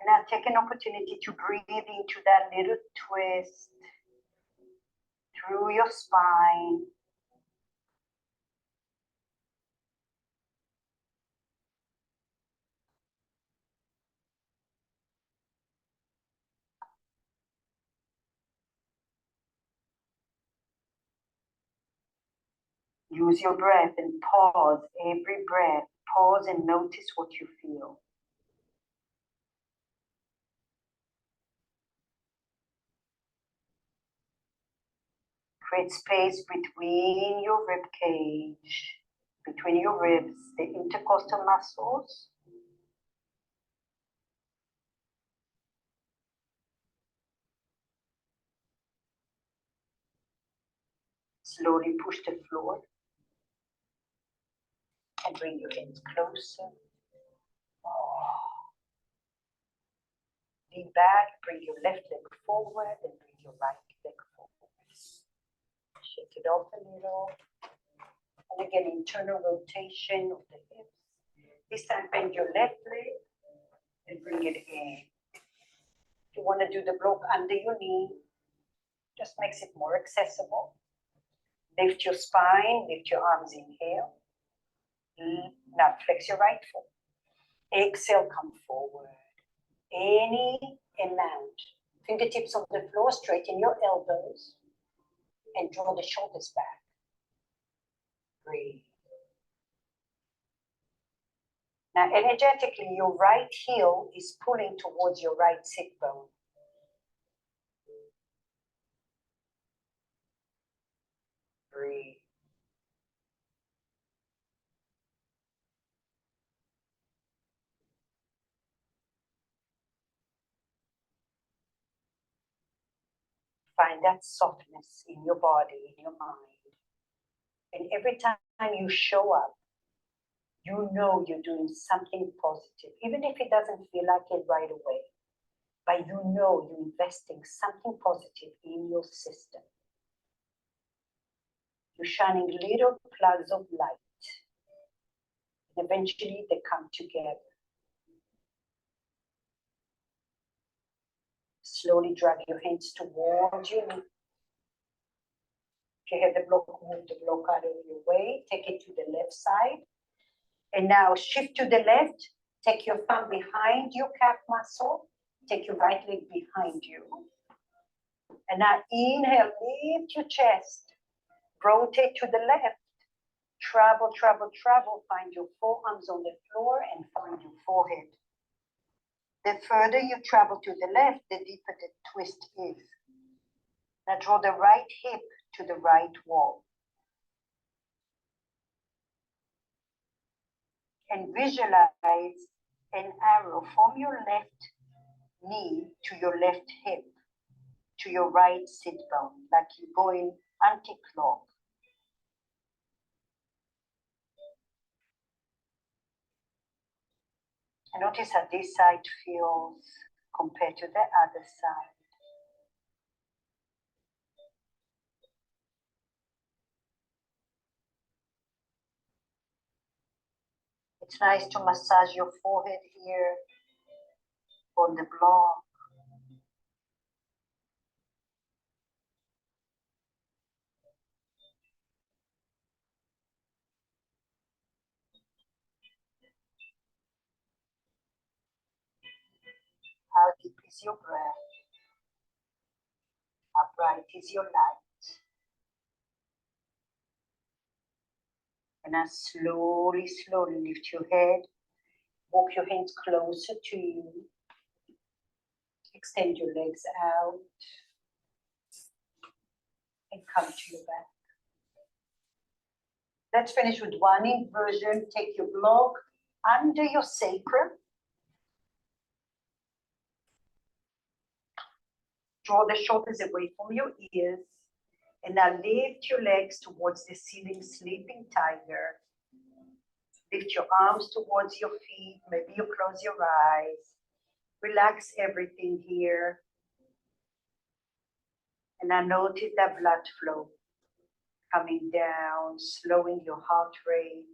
Speaker 1: And now take an opportunity to breathe into that little twist through your spine. Use your breath and pause every breath. Pause and notice what you feel. Create space between your rib cage, between your ribs, the intercostal muscles. Slowly push the floor and bring your hands closer. Lean back, bring your left leg forward and bring your right leg forward. Shake it off a little. And again, internal rotation of the hips. This time bend your left leg and bring it in. If you want to do the block under your knee, just makes it more accessible. Lift your spine, lift your arms, inhale. Now flex your right foot. Exhale, come forward. Any amount. Fingertips on the floor, straighten your elbows and draw the shoulders back. Breathe. Now energetically, your right heel is pulling towards your right sit bone. Breathe. Find that softness in your body, in your mind. And every time you show up, you know you're doing something positive, even if it doesn't feel like it right away. But you know you're investing something positive in your system. You're shining little plugs of light. And eventually they come together. Slowly drag your hands towards your knee. If you have the block, move the block out of your way. Take it to the left side. And now shift to the left. Take your thumb behind your calf muscle. Take your right leg behind you. And now inhale, lift your chest. Rotate to the left. Travel, travel, travel. Find your forearms on the floor and find your forehead. The further you travel to the left, the deeper the twist is. Now draw the right hip to the right wall. And visualize an arrow from your left knee to your left hip, to your right sit bone, like you're going anti-clock. And notice how this side feels compared to the other side. It's nice to massage your forehead here on the block. How deep is your breath? How bright is your light? And now slowly, slowly lift your head. Walk your hands closer to you. Extend your legs out. And come to your back. Let's finish with one inversion. Take your block under your sacrum. Draw the shoulders away from your ears. And now lift your legs towards the ceiling, sleeping tiger. Lift your arms towards your feet. Maybe you close your eyes. Relax everything here. And now notice that blood flow coming down, slowing your heart rate.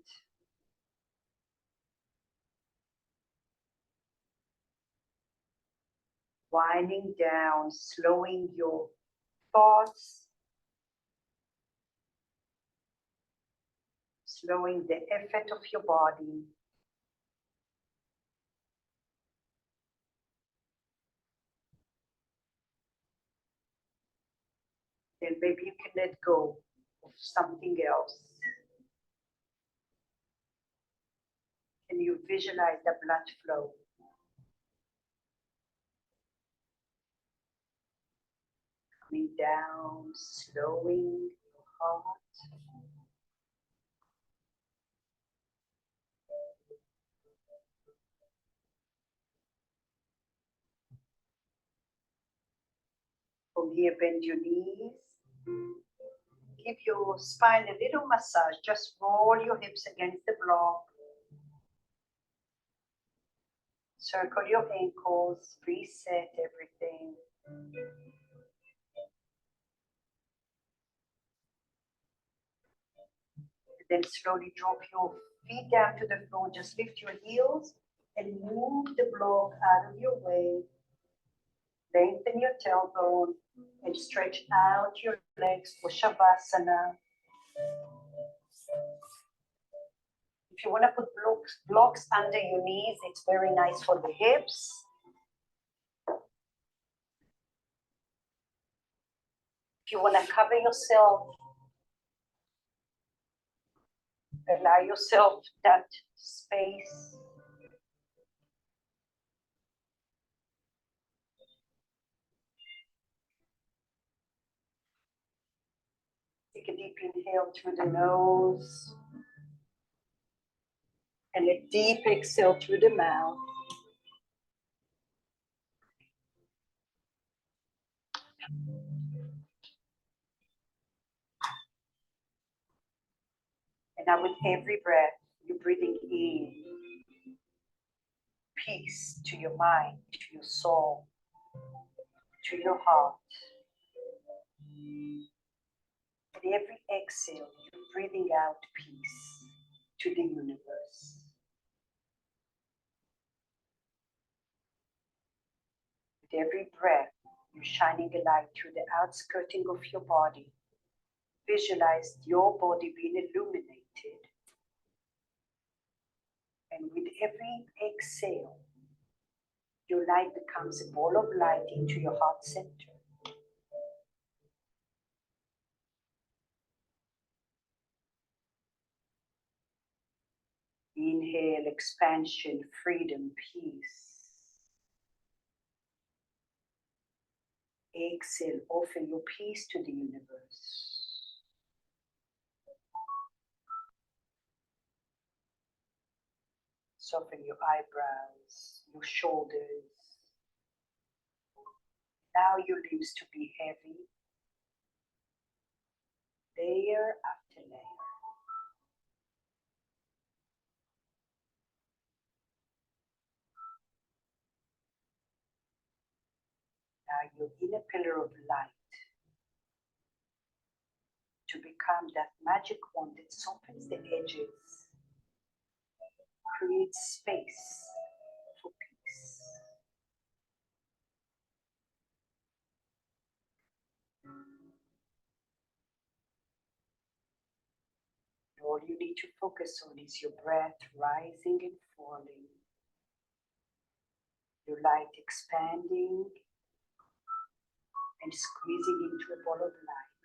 Speaker 1: Winding down, slowing your thoughts. Slowing the effort of your body. Then maybe you can let go of something else. Can you visualize the blood flow? Coming down, slowing your heart. From here, bend your knees. Give your spine a little massage. Just roll your hips against the block. Circle your ankles, reset everything. Then slowly drop your feet down to the floor. Just lift your heels and move the block out of your way. Lengthen your tailbone and stretch out your legs for Shavasana. If you want to put blocks under your knees, it's very nice for the hips. If you want to cover yourself, allow yourself that space. Take a deep inhale through the nose and a deep exhale through the mouth. And now with every breath, you're breathing in peace to your mind, to your soul, to your heart. At every exhale, you're breathing out peace to the universe. With every breath, you're shining a light through the outskirting of your body. Visualize your body being illuminated. And with every exhale, your light becomes a ball of light into your heart center. Inhale, expansion, freedom, peace. Exhale, offer your peace to the universe. Soften your eyebrows, your shoulders. Allow your limbs to be heavy, layer after layer. Now your inner pillar of light to become that magic wand that softens the edges, creates space for peace. All you need to focus on is your breath rising and falling, your light expanding and squeezing into a ball of light.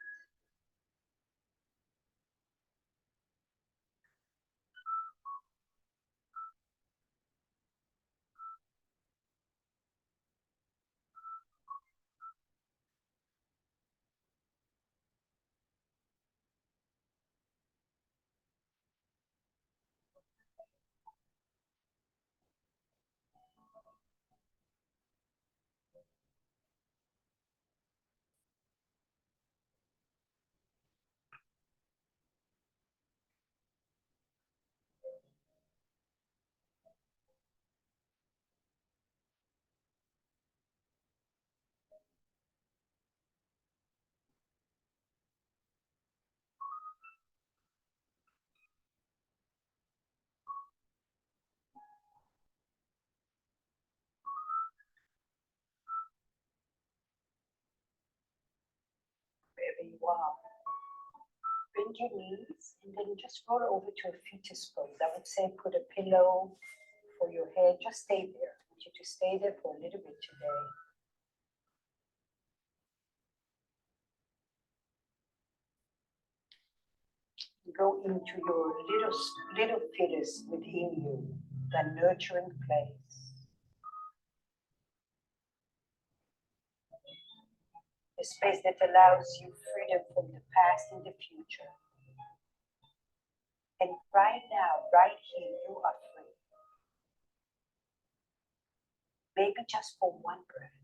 Speaker 1: you are. Bend your knees and then just roll over to a fetus pose. I would say put a pillow for your head. Just stay there. I want you to stay there for a little bit today. Go into your little fetus within you, that nurturing place. A space that allows you freedom from the past and the future. And right now, right here, you are free. Maybe just for one breath.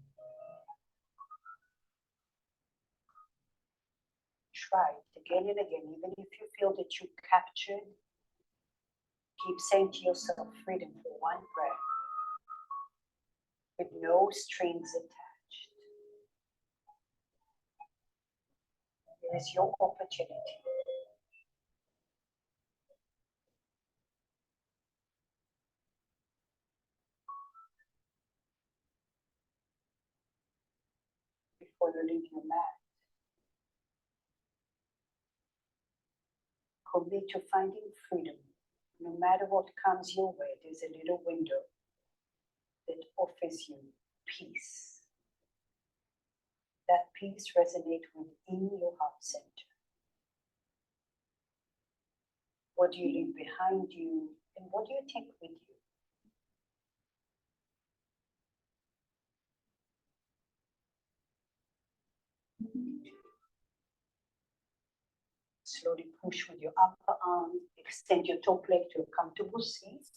Speaker 1: Try it again and again, even if you feel that you captured. Keep saying to yourself, freedom for one breath, with no strings attached. Here is your opportunity. Before you leave your mat, commit to finding freedom. No matter what comes your way, there's a little window that offers you peace. That peace resonates within your heart center. What do you leave behind you, and what do you take with you? Slowly push with your upper arm, extend your top leg to a comfortable seat.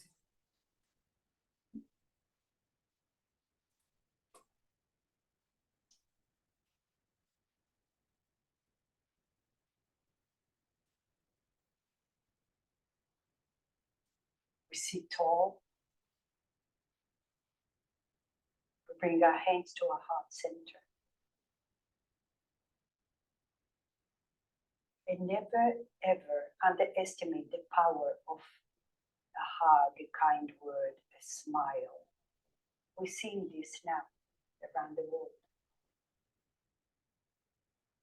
Speaker 1: We sit tall. We bring our hands to our heart center. And never ever underestimate the power of a hug, a kind word, a smile. We're seeing this now around the world.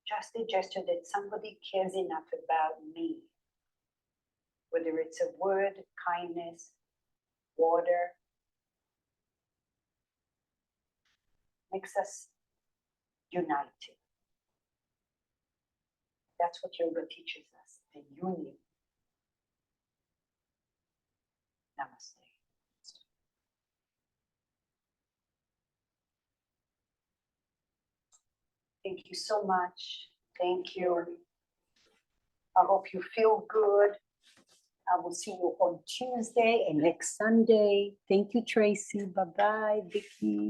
Speaker 1: Just a gesture that somebody cares enough about me. Whether it's a word, kindness, water, makes us united. That's what yoga teaches us, the union. Namaste. Thank you so much. Thank you. I hope you feel good. I will see you on Tuesday and next Sunday. Thank you, Tracy. Bye-bye, Vicky.